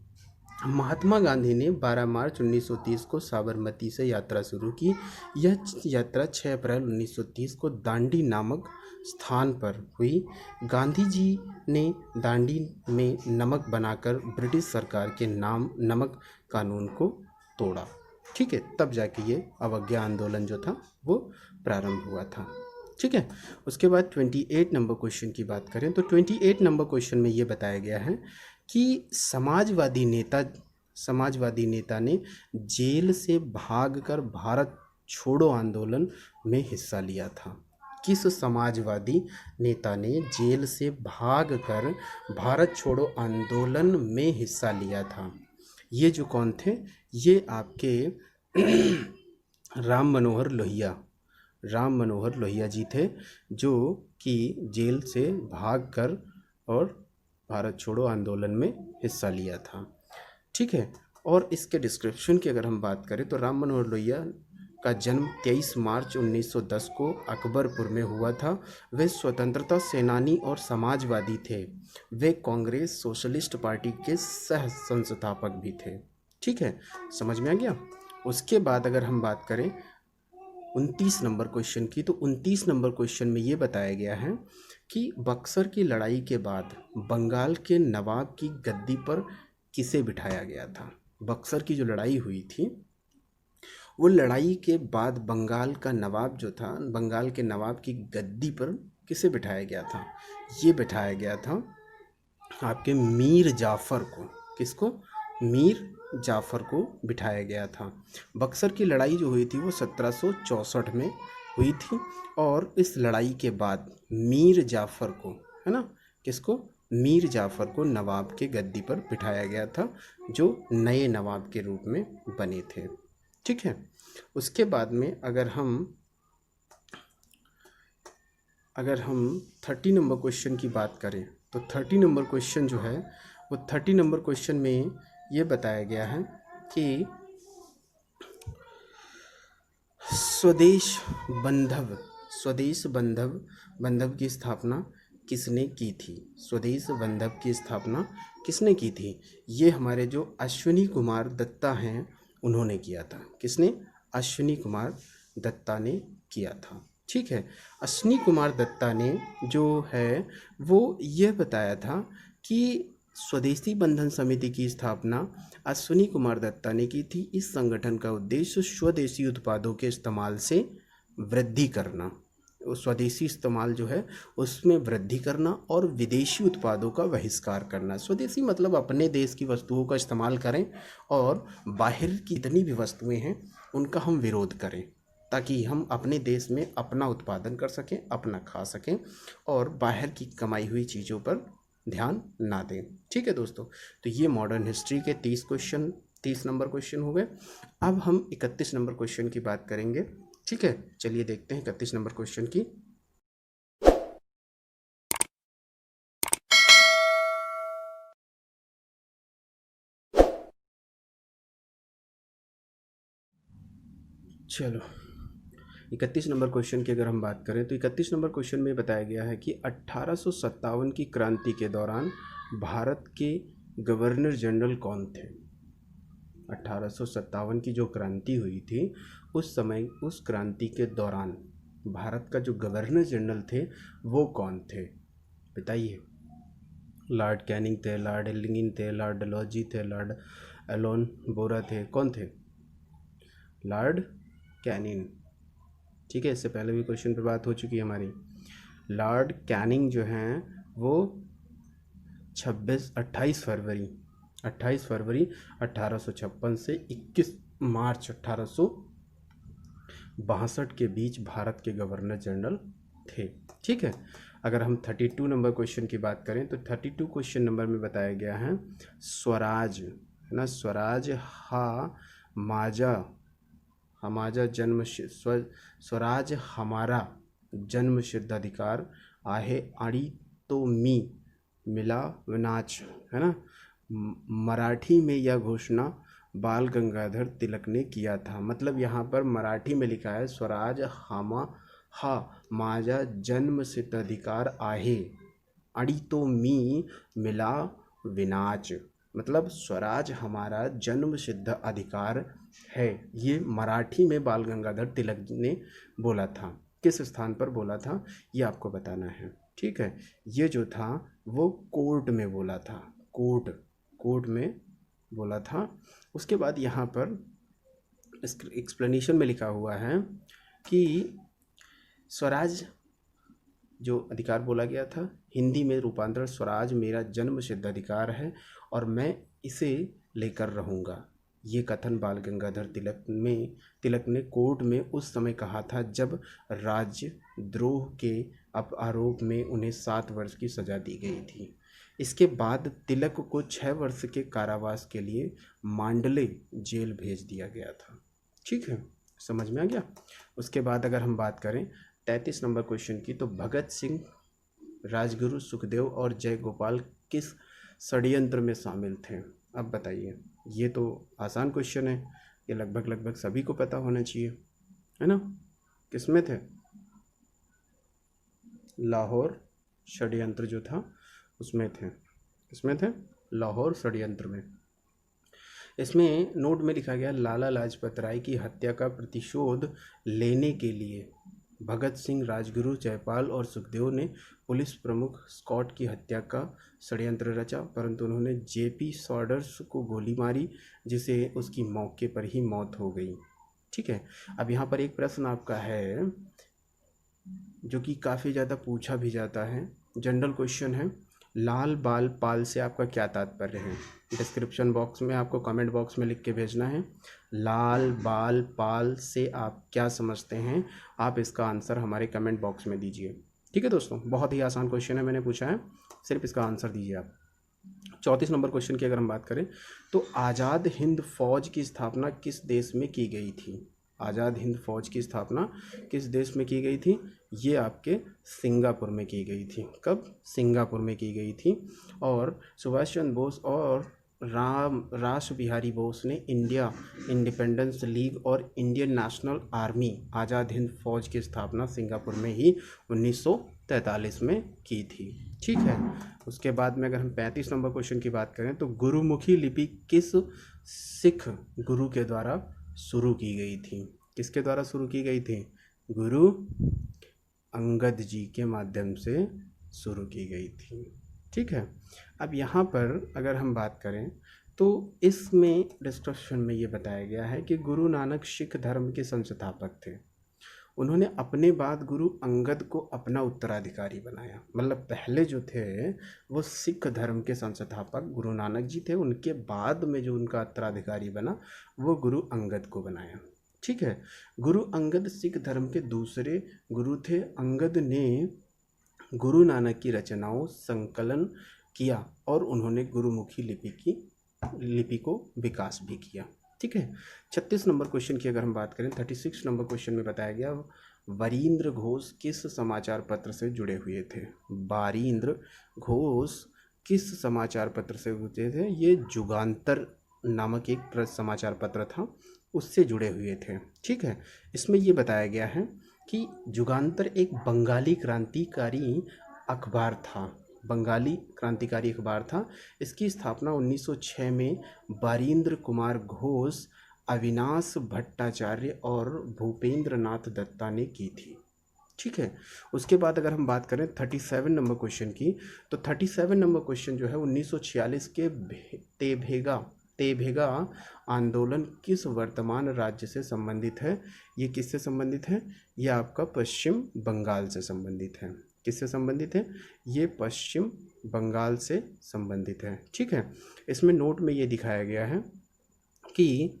महात्मा गांधी ने 12 मार्च 1930 को साबरमती से यात्रा शुरू की। यह यात्रा 6 अप्रैल 1930 को दांडी नामक स्थान पर हुई। गांधी जी ने दांडी में नमक बनाकर ब्रिटिश सरकार के नमक कानून को तोड़ा। ठीक है, तब जाके ये अवज्ञा आंदोलन जो था वो प्रारंभ हुआ था। ठीक है, उसके बाद 28 नंबर क्वेश्चन की बात करें तो 28 नंबर क्वेश्चन में ये बताया गया है कि समाजवादी नेता ने जेल से भागकर भारत छोड़ो आंदोलन में हिस्सा लिया था। किस समाजवादी नेता ने जेल से भागकर भारत छोड़ो आंदोलन में हिस्सा लिया था। ये जो कौन थे, ये आपके राम मनोहर लोहिया जी थे, जो कि जेल से भागकर और भारत छोड़ो आंदोलन में हिस्सा लिया था। ठीक है, और इसके डिस्क्रिप्शन की अगर हम बात करें तो राम मनोहर लोहिया का जन्म 23 मार्च 1910 को अकबरपुर में हुआ था। वे स्वतंत्रता सेनानी और समाजवादी थे। वे कांग्रेस सोशलिस्ट पार्टी के सह संस्थापक भी थे। ठीक है, समझ में आ गया। उसके बाद अगर हम बात करें 29 नंबर क्वेश्चन की तो 29 नंबर क्वेश्चन में ये बताया गया है कि बक्सर की लड़ाई के बाद बंगाल के नवाब की गद्दी पर किसे बिठाया गया था। बक्सर की जो लड़ाई हुई थी वो लड़ाई के बाद बंगाल का नवाब जो था, बंगाल के नवाब की गद्दी पर किसे बिठाया गया था। ये बिठाया गया था आपके मीर जाफ़र को। किसको? मीर जाफ़र को बिठाया गया था। बक्सर की लड़ाई जो हुई थी वो 1764 में हुई थी और इस लड़ाई के बाद मीर जाफ़र को, है ना, किसको? मीर जाफ़र को नवाब के गद्दी पर बिठाया गया था, जो नए नवाब के रूप में बने थे। ठीक है, उसके बाद में अगर हम 30 नंबर क्वेश्चन की बात करें तो 30 नंबर क्वेश्चन जो है वो 30 नंबर क्वेश्चन में ये बताया गया है कि स्वदेश बंधव की स्थापना किसने की थी। स्वदेश बंधव की स्थापना किसने की थी? ये हमारे जो अश्विनी कुमार दत्ता हैं उन्होंने किया था। किसने? अश्विनी कुमार दत्ता ने किया था। ठीक है, अश्विनी कुमार दत्ता ने जो है वो ये बताया था कि स्वदेशी बंधन समिति की स्थापना अश्विनी कुमार दत्ता ने की थी। इस संगठन का उद्देश्य स्वदेशी उत्पादों के इस्तेमाल से वृद्धि करना, स्वदेशी इस्तेमाल जो है उसमें वृद्धि करना, और विदेशी उत्पादों का बहिष्कार करना। स्वदेशी मतलब अपने देश की वस्तुओं का इस्तेमाल करें और बाहर की जितनी भी वस्तुएं हैं उनका हम विरोध करें, ताकि हम अपने देश में अपना उत्पादन कर सकें, अपना खा सकें और बाहर की कमाई हुई चीज़ों पर ध्यान ना दें। ठीक है दोस्तों, तो ये मॉडर्न हिस्ट्री के 30 नंबर क्वेश्चन हो गए। अब हम 31 नंबर क्वेश्चन की बात करेंगे। ठीक है, चलिए देखते हैं 31 नंबर क्वेश्चन की। चलो 31 नंबर क्वेश्चन की अगर हम बात करें तो 31 नंबर क्वेश्चन में बताया गया है कि 1857 की क्रांति के दौरान भारत के गवर्नर जनरल कौन थे। 1857 की जो क्रांति हुई थी उस समय, उस क्रांति के दौरान भारत का जो गवर्नर जनरल थे वो कौन थे, बताइए। लॉर्ड कैनिंग थे, लॉर्ड एलिंगटन थे, लॉर्ड डलहौजी थे, लॉर्ड एलन बोरा थे, कौन थे? Lord Canning. ठीक है, इससे पहले भी क्वेश्चन पे बात हो चुकी है हमारी। लॉर्ड कैनिंग जो हैं वो 28 फरवरी 1856 से 21 मार्च 1862 के बीच भारत के गवर्नर जनरल थे। ठीक है, अगर हम 32 नंबर क्वेश्चन की बात करें तो 32 क्वेश्चन नंबर में बताया गया है स्वराज, है ना, स्वराज हमारा जन्म स्वराज हमारा जन्म सिद्ध अधिकार आहे आड़ी तो मी मिला विनाच, है ना। मराठी में यह घोषणा बाल गंगाधर तिलक ने किया था। मतलब यहाँ पर मराठी में लिखा है स्वराज माझा जन्म सिद्ध अधिकार आहे अड़ी तो मी मिला विनाच, मतलब स्वराज हमारा जन्म सिद्ध अधिकार है। ये मराठी में बाल गंगाधर तिलक ने बोला था। किस स्थान पर बोला था ये आपको बताना है। ठीक है, ये जो था वो कोर्ट में बोला था, कोर्ट में बोला था। उसके बाद यहाँ पर एक्सप्लेनेशन में लिखा हुआ है कि स्वराज जो अधिकार बोला गया था, हिंदी में रूपांतरण स्वराज मेरा जन्म सिद्ध अधिकार है और मैं इसे लेकर रहूँगा। ये कथन बाल गंगाधर तिलक ने कोर्ट में उस समय कहा था जब राजद्रोह के आरोप में उन्हें 7 वर्ष की सज़ा दी गई थी। इसके बाद तिलक को 6 वर्ष के कारावास के लिए मांडले जेल भेज दिया गया था। ठीक है, समझ में आ गया। उसके बाद अगर हम बात करें 33 नंबर क्वेश्चन की, तो भगत सिंह, राजगुरु, सुखदेव और जयगोपाल किस षड्यंत्र में शामिल थे? अब बताइए। ये तो आसान क्वेश्चन है, ये लगभग सभी को पता होना चाहिए, है ना। किस में थे? लाहौर षड्यंत्र जो था उसमें थे। किसमें थे? लाहौर षड्यंत्र में। इसमें नोट में लिखा गया लाला लाजपत राय की हत्या का प्रतिशोध लेने के लिए भगत सिंह, राजगुरु, जयपाल और सुखदेव ने पुलिस प्रमुख स्कॉट की हत्या का षड्यंत्र रचा, परंतु उन्होंने जेपी सॉडर्स को गोली मारी जिसे उसकी मौके पर ही मौत हो गई। ठीक है, अब यहाँ पर एक प्रश्न आपका है जो कि काफ़ी ज़्यादा पूछा भी जाता है, जनरल क्वेश्चन है। लाल बाल पाल से आपका क्या तात्पर्य है? डिस्क्रिप्शन बॉक्स में आपको कमेंट बॉक्स में लिख के भेजना है। लाल बाल पाल से आप क्या समझते हैं? आप इसका आंसर हमारे कमेंट बॉक्स में दीजिए। ठीक है दोस्तों, बहुत ही आसान क्वेश्चन है, मैंने पूछा है, सिर्फ इसका आंसर दीजिए आप। 34 नंबर क्वेश्चन की अगर हम बात करें तो आज़ाद हिंद फौज की स्थापना किस देश में की गई थी? आज़ाद हिंद फौज की स्थापना किस देश में की गई थी? ये आपके सिंगापुर में की गई थी। कब? सिंगापुर में की गई थी। और सुभाष चंद्र बोस और रास बिहारी बोस ने इंडिया इंडिपेंडेंस लीग और Indian national army Azad Hind फौज की स्थापना सिंगापुर में ही 1943 में की थी। ठीक है, उसके बाद में अगर हम 35 नंबर क्वेश्चन की बात करें तो गुरुमुखी लिपि किस सिख गुरु के द्वारा शुरू की गई थी? किसके द्वारा शुरू की गई थी? गुरु अंगद जी के माध्यम से शुरू की गई थी। ठीक है, अब यहाँ पर अगर हम बात करें तो इसमें डिस्क्रिप्शन में ये बताया गया है कि गुरु नानक सिख धर्म के संस्थापक थे। उन्होंने अपने बाद गुरु अंगद को अपना उत्तराधिकारी बनाया। मतलब पहले जो थे वो सिख धर्म के संस्थापक गुरु नानक जी थे, उनके बाद में जो उनका उत्तराधिकारी बना वो गुरु अंगद को बनाया। ठीक है, गुरु अंगद सिख धर्म के दूसरे गुरु थे। अंगद ने गुरु नानक की रचनाओं संकलन किया और उन्होंने गुरुमुखी लिपि को विकास भी किया। ठीक है, 36 नंबर क्वेश्चन की अगर हम बात करें, 36 नंबर क्वेश्चन में बताया गया वरींद्र घोष किस समाचार पत्र से जुड़े हुए थे। वरींद्र घोष किस समाचार पत्र से जुड़े थे? ये जुगांतर नामक एक समाचार पत्र था, उससे जुड़े हुए थे। ठीक है, इसमें ये बताया गया है कि जुगांतर एक बंगाली क्रांतिकारी अखबार था, बंगाली क्रांतिकारी अखबार था। इसकी स्थापना 1906 में वरींद्र कुमार घोष, अविनाश भट्टाचार्य और भूपेंद्र नाथ दत्ता ने की थी। ठीक है, उसके बाद अगर हम बात करें 37 नंबर क्वेश्चन की, तो 37 नंबर क्वेश्चन जो है 1946 के तेभेगा आंदोलन किस वर्तमान राज्य से संबंधित है? ये किससे संबंधित है? ये आपका पश्चिम बंगाल से संबंधित है। किससे संबंधित है? ये पश्चिम बंगाल से संबंधित है। ठीक है, इसमें नोट में ये दिखाया गया है कि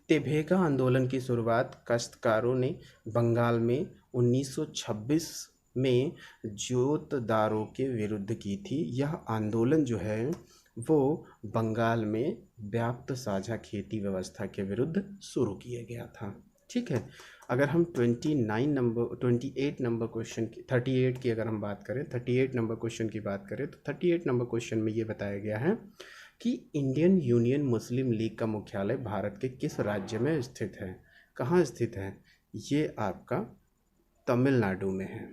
तेभेगा आंदोलन की शुरुआत काश्तकारों ने बंगाल में 1926 में जोतदारों के विरुद्ध की थी। यह आंदोलन जो है वो बंगाल में व्याप्त साझा खेती व्यवस्था के विरुद्ध शुरू किया गया था। ठीक है, अगर हम 28 नंबर क्वेश्चन की 38 की अगर हम बात करें, 38 नंबर क्वेश्चन की बात करें, तो 38 नंबर क्वेश्चन में ये बताया गया है कि इंडियन यूनियन मुस्लिम लीग का मुख्यालय भारत के किस राज्य में स्थित है? कहाँ स्थित है? ये आपका तमिलनाडु में है।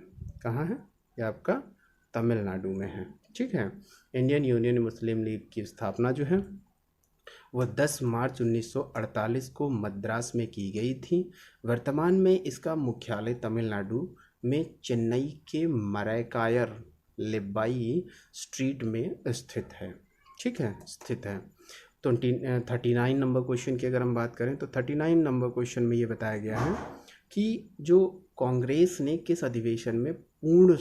कहाँ है? ये आपका तमिलनाडु में है। ठीक है, इंडियन यूनियन मुस्लिम लीग की स्थापना जो है वह 10 मार्च 1948 को मद्रास में की गई थी। वर्तमान में इसका मुख्यालय तमिलनाडु में चेन्नई के मरैकायर लेबाई स्ट्रीट में स्थित है। ठीक है, स्थित है। 39 नंबर क्वेश्चन की अगर हम बात करें, तो 39 नंबर क्वेश्चन में ये बताया गया है कि जो कांग्रेस ने किस अधिवेशन में पूर्ण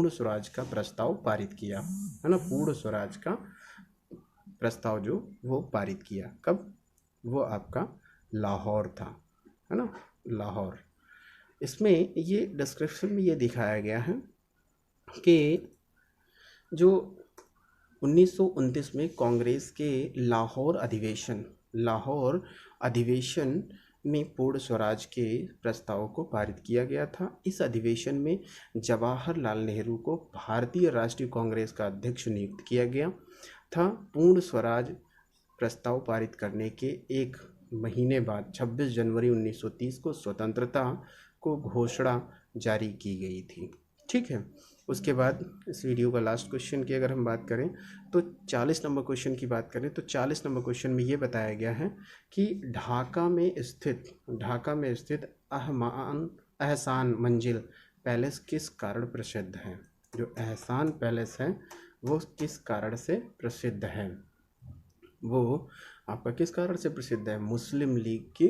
स्वराज का प्रस्ताव पारित किया, है ना? पूर्ण स्वराज का प्रस्ताव जो वो पारित किया, कब? वो आपका लाहौर था, है ना? लाहौर। इसमें ये डिस्क्रिप्शन में ये दिखाया गया है कि जो 1929 में कांग्रेस के लाहौर अधिवेशन में पूर्ण स्वराज के प्रस्ताव को पारित किया गया था। इस अधिवेशन में जवाहरलाल नेहरू को भारतीय राष्ट्रीय कांग्रेस का अध्यक्ष नियुक्त किया गया था। पूर्ण स्वराज प्रस्ताव पारित करने के एक महीने बाद 26 जनवरी 1930 को स्वतंत्रता को घोषणा जारी की गई थी। ठीक है, उसके बाद इस वीडियो का लास्ट क्वेश्चन की अगर हम बात करें, तो 40 नंबर क्वेश्चन की बात करें, तो 40 नंबर क्वेश्चन में ये बताया गया है कि ढाका में स्थित एहसान मंजिल पैलेस किस कारण प्रसिद्ध है? जो एहसान पैलेस है वो किस कारण से प्रसिद्ध है? वो आपका किस कारण से प्रसिद्ध है? मुस्लिम लीग की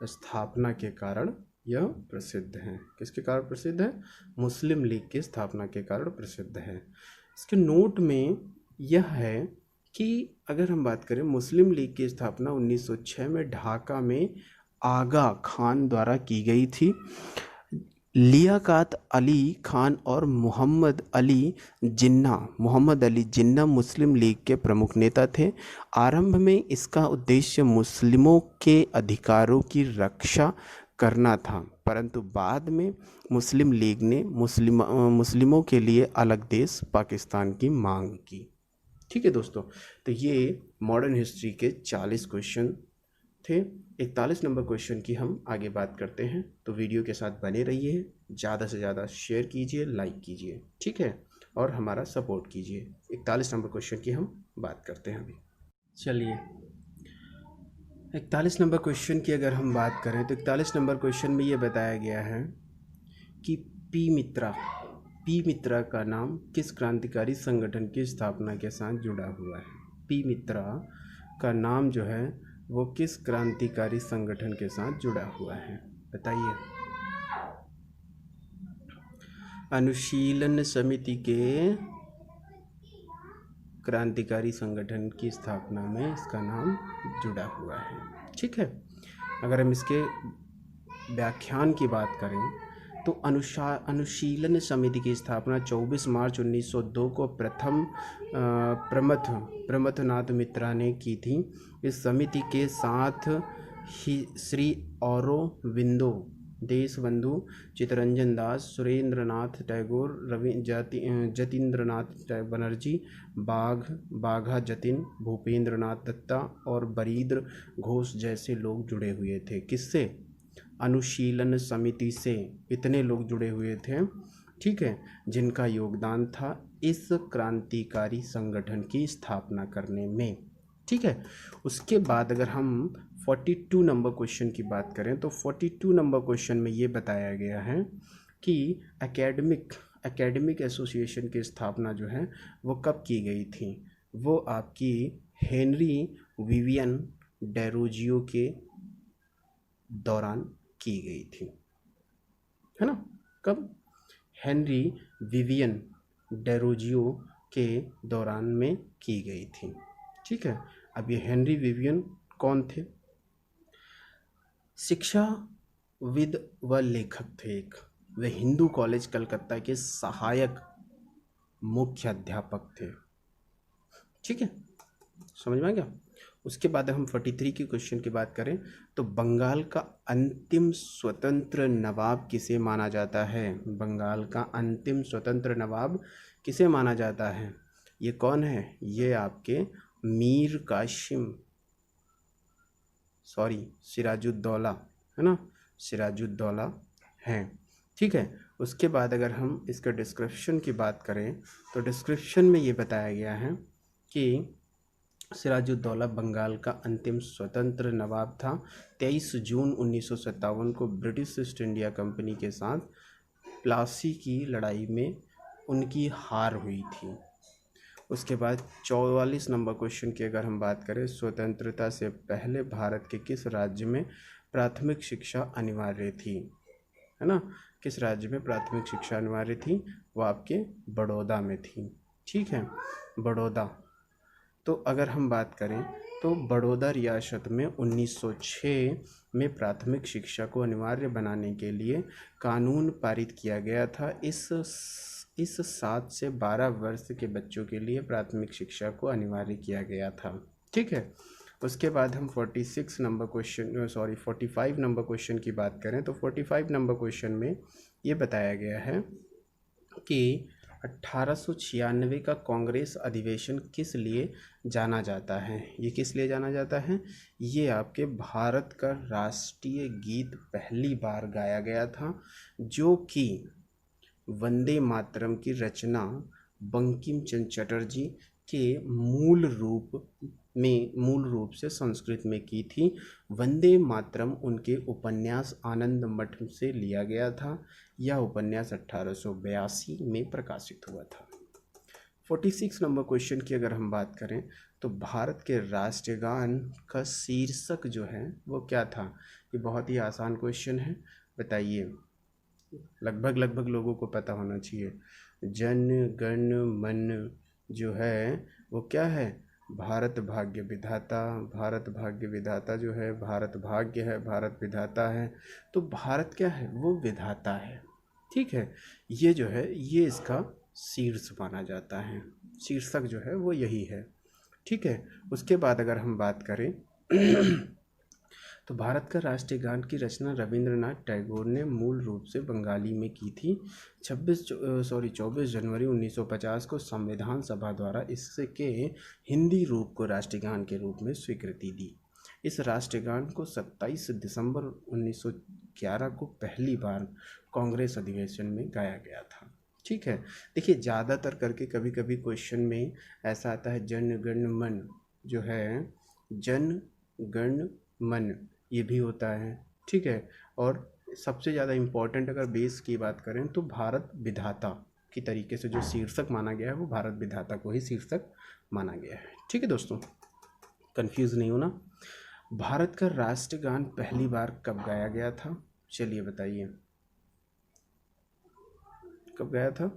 स्थापना के कारण यह प्रसिद्ध है। किसके कारण प्रसिद्ध है? मुस्लिम लीग की स्थापना के कारण प्रसिद्ध है। इसके नोट में यह है कि अगर हम बात करें, मुस्लिम लीग की स्थापना 1906 में ढाका में आगा खान द्वारा की गई थी। लियाकत अली खान और मोहम्मद अली जिन्ना मुस्लिम लीग के प्रमुख नेता थे। आरंभ में इसका उद्देश्य मुस्लिमों के अधिकारों की रक्षा करना था, परंतु बाद में मुस्लिम लीग ने मुस्लिमों के लिए अलग देश पाकिस्तान की मांग की। ठीक है दोस्तों, तो ये मॉडर्न हिस्ट्री के 40 क्वेश्चन थे। 41 नंबर क्वेश्चन की हम आगे बात करते हैं, तो वीडियो के साथ बने रहिए, ज़्यादा से ज़्यादा शेयर कीजिए, लाइक कीजिए, ठीक है, और हमारा सपोर्ट कीजिए। 41 नंबर क्वेश्चन की हम बात करते हैं अभी। चलिए, 41 नंबर क्वेश्चन की अगर हम बात करें, तो 41 नंबर क्वेश्चन में ये बताया गया है कि पी मित्रा का नाम किस क्रांतिकारी संगठन की स्थापना के साथ जुड़ा हुआ है? पी मित्रा का नाम जो है वो किस क्रांतिकारी संगठन के साथ जुड़ा हुआ है? बताइए। अनुशीलन समिति के क्रांतिकारी संगठन की स्थापना में इसका नाम जुड़ा हुआ है। ठीक है, अगर हम इसके व्याख्यान की बात करें तो अनुशीलन समिति की स्थापना 24 मार्च 1902 को प्रमथनाथ मित्रा ने की थी। इस समिति के साथ ही श्री औरोबिंदो, देशबंधु, चित्तरंजन दास, सुरेंद्रनाथ टैगोर, जतीन्द्रनाथ बनर्जी, बाघा जतिन, भूपेंद्रनाथ दत्ता और बरीद्र घोष जैसे लोग जुड़े हुए थे। किससे? अनुशीलन समिति से इतने लोग जुड़े हुए थे, ठीक है, जिनका योगदान था इस क्रांतिकारी संगठन की स्थापना करने में। ठीक है, उसके बाद अगर हम 42 नंबर क्वेश्चन की बात करें तो 42 नंबर क्वेश्चन में ये बताया गया है कि एकेडमिक एसोसिएशन की स्थापना जो है वो कब की गई थी। वो आपकी हेनरी विवियन डेरोजियो के दौरान की गई थी, है ना। कब? हेनरी विवियन डेरोजियो के दौरान में की गई थी। ठीक है, अब ये हेनरी विवियन कौन थे? शिक्षाविद व लेखक थे एक। वे हिंदू कॉलेज कलकत्ता के सहायक मुख्य अध्यापक थे। ठीक है, समझ में आ गया। उसके बाद हम 43 की क्वेश्चन की बात करें तो बंगाल का अंतिम स्वतंत्र नवाब किसे माना जाता है? बंगाल का अंतिम स्वतंत्र नवाब किसे माना जाता है? ये कौन है? ये आपके मीर कासिम, सिराजुद्दौला, है ना, सिराजुद्दौला हैं। ठीक है, उसके बाद अगर हम इसका डिस्क्रिप्शन की बात करें तो डिस्क्रिप्शन में ये बताया गया है कि सिराजुद्दौला बंगाल का अंतिम स्वतंत्र नवाब था। 23 जून 1957 को ब्रिटिश ईस्ट इंडिया कंपनी के साथ प्लासी की लड़ाई में उनकी हार हुई थी। उसके बाद 44 नंबर क्वेश्चन की अगर हम बात करें, स्वतंत्रता से पहले भारत के किस राज्य में प्राथमिक शिक्षा अनिवार्य थी, है ना। किस राज्य में प्राथमिक शिक्षा अनिवार्य थी? वो आपके बड़ौदा में थी। ठीक है, बड़ौदा। तो अगर हम बात करें तो बड़ौदा रियासत में 1906 में प्राथमिक शिक्षा को अनिवार्य बनाने के लिए कानून पारित किया गया था। इस 7 से 12 वर्ष के बच्चों के लिए प्राथमिक शिक्षा को अनिवार्य किया गया था। ठीक है, उसके बाद हम 45 नंबर क्वेश्चन की बात करें तो 45 नंबर क्वेश्चन में ये बताया गया है कि 1896 का कांग्रेस अधिवेशन किस लिए जाना जाता है? ये किस लिए जाना जाता है? ये आपके भारत का राष्ट्रीय गीत पहली बार गाया गया था, जो कि वंदे मातरम की रचना बंकिम चंद्र चटर्जी के मूल रूप से संस्कृत में की थी। वंदे मातरम उनके उपन्यास आनंद मठ से लिया गया था। यह उपन्यास 1882 में प्रकाशित हुआ था। 46 नंबर क्वेश्चन की अगर हम बात करें तो भारत के राष्ट्रगान का शीर्षक जो है वो क्या था? ये बहुत ही आसान क्वेश्चन है, बताइए। लगभग लोगों को पता होना चाहिए। जन गण मन जो है वो क्या है? भारत भाग्य विधाता। भारत भाग्य विधाता जो है, भारत भाग्य है, भारत विधाता है। तो भारत क्या है? वो विधाता है। ठीक है, ये जो है ये इसका शीर्ष माना जाता है। शीर्षक जो है वो यही है। ठीक है, उसके बाद अगर हम बात करें तो भारत का राष्ट्रीय गान की रचना रविंद्रनाथ टैगोर ने मूल रूप से बंगाली में की थी। 24 जनवरी 1950 को संविधान सभा द्वारा इसके हिंदी रूप को राष्ट्रीय गान के रूप में स्वीकृति दी। इस राष्ट्रीय गान को 27 दिसंबर 1911 को पहली बार कांग्रेस अधिवेशन में गाया गया था। ठीक है, देखिए ज़्यादातर करके कभी कभी क्वेश्चन में ऐसा आता है जन गण मन, जो है जन गण मन ये भी होता है। ठीक है, और सबसे ज़्यादा इम्पोर्टेंट अगर बेस की बात करें तो भारत विधाता की तरीके से जो शीर्षक माना गया है वो भारत विधाता को ही शीर्षक माना गया है। ठीक है दोस्तों, कंफ्यूज नहीं होना। भारत का राष्ट्रगान पहली बार कब गाया गया था? चलिए बताइए, कब गया था?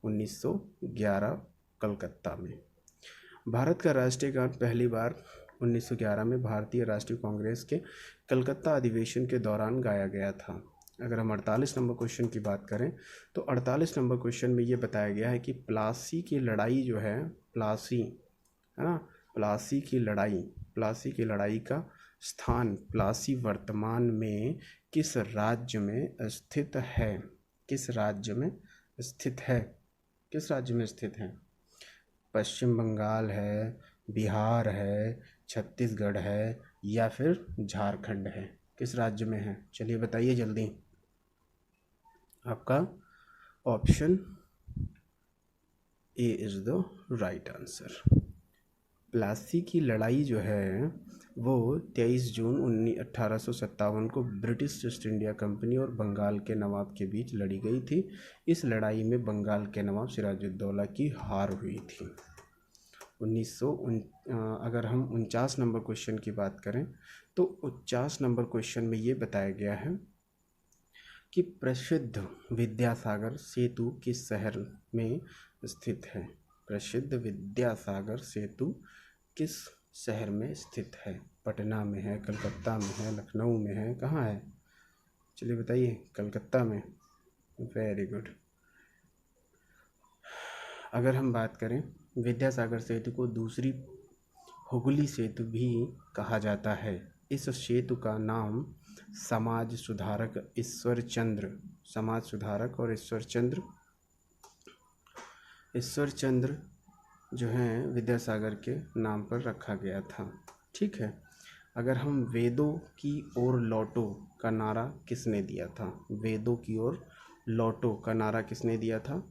1911 कलकत्ता में। भारत का राष्ट्रीय गान पहली बार 1911 में भारतीय राष्ट्रीय कांग्रेस के कलकत्ता अधिवेशन के दौरान गाया गया था। अगर हम 48 नंबर क्वेश्चन की बात करें तो 48 नंबर क्वेश्चन में ये बताया गया है कि प्लासी की लड़ाई जो है, प्लासी है ना, प्लासी की लड़ाई का स्थान प्लासी वर्तमान में किस राज्य में स्थित है? किस राज्य में स्थित है? किस राज्य में स्थित है? पश्चिम बंगाल है, बिहार है, छत्तीसगढ़ है या फिर झारखंड है? किस राज्य में है? चलिए बताइए जल्दी। आपका option A is the right answer. Plassey की लड़ाई जो है वो 23 जून 1857 को ब्रिटिश ईस्ट इंडिया कंपनी और बंगाल के नवाब के बीच लड़ी गई थी। इस लड़ाई में बंगाल के नवाब सिराजुद्दौला की हार हुई थी। अगर हम 49 नंबर क्वेश्चन की बात करें तो 49 नंबर क्वेश्चन में ये बताया गया है कि प्रसिद्ध विद्यासागर सेतु किस शहर में स्थित है? प्रसिद्ध विद्यासागर सेतु किस शहर में स्थित है? पटना में है, कलकत्ता में है, लखनऊ में है, कहाँ है? चलिए बताइए। कलकत्ता में। Very good. अगर हम बात करें, विद्यासागर सेतु को दूसरी हुगली सेतु भी कहा जाता है। इस सेतु का नाम समाज सुधारक और ईश्वर चंद्र जो हैं विद्यासागर के नाम पर रखा गया था। ठीक है। अगर हम वेदों की ओर लौटो का नारा किसने दिया था? वेदों की ओर लौटो का नारा किसने दिया था?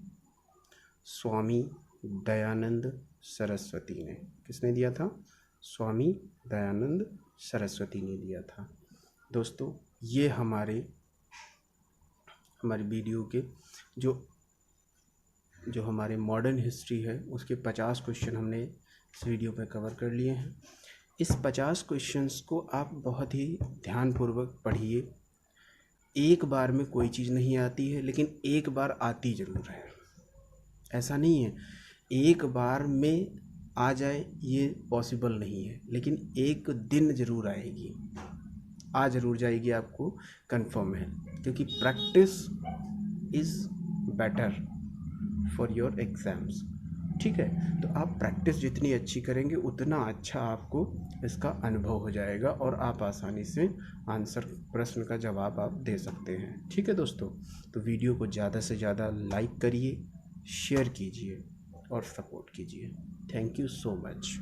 स्वामी दयानंद सरस्वती ने। किसने दिया था? स्वामी दयानंद सरस्वती ने दिया था। दोस्तों, ये हमारी वीडियो के जो हमारे मॉडर्न हिस्ट्री है उसके 50 क्वेश्चन हमने इस वीडियो में कवर कर लिए हैं। इस 50 क्वेश्चंस को आप बहुत ही ध्यानपूर्वक पढ़िए। एक बार में कोई चीज़ नहीं आती है, लेकिन एक बार आती ज़रूर है। ऐसा नहीं है एक बार में आ जाए, ये पॉसिबल नहीं है, लेकिन एक दिन ज़रूर आएगी, आ ज़रूर जाएगी, आपको कंफर्म है, क्योंकि practice is better for your exams. ठीक है, तो आप प्रैक्टिस जितनी अच्छी करेंगे उतना अच्छा आपको इसका अनुभव हो जाएगा और आप आसानी से प्रश्न का जवाब आप दे सकते हैं। ठीक है दोस्तों, तो वीडियो को ज़्यादा से ज़्यादा लाइक करिए, शेयर कीजिए और सपोर्ट कीजिए। Thank you so much.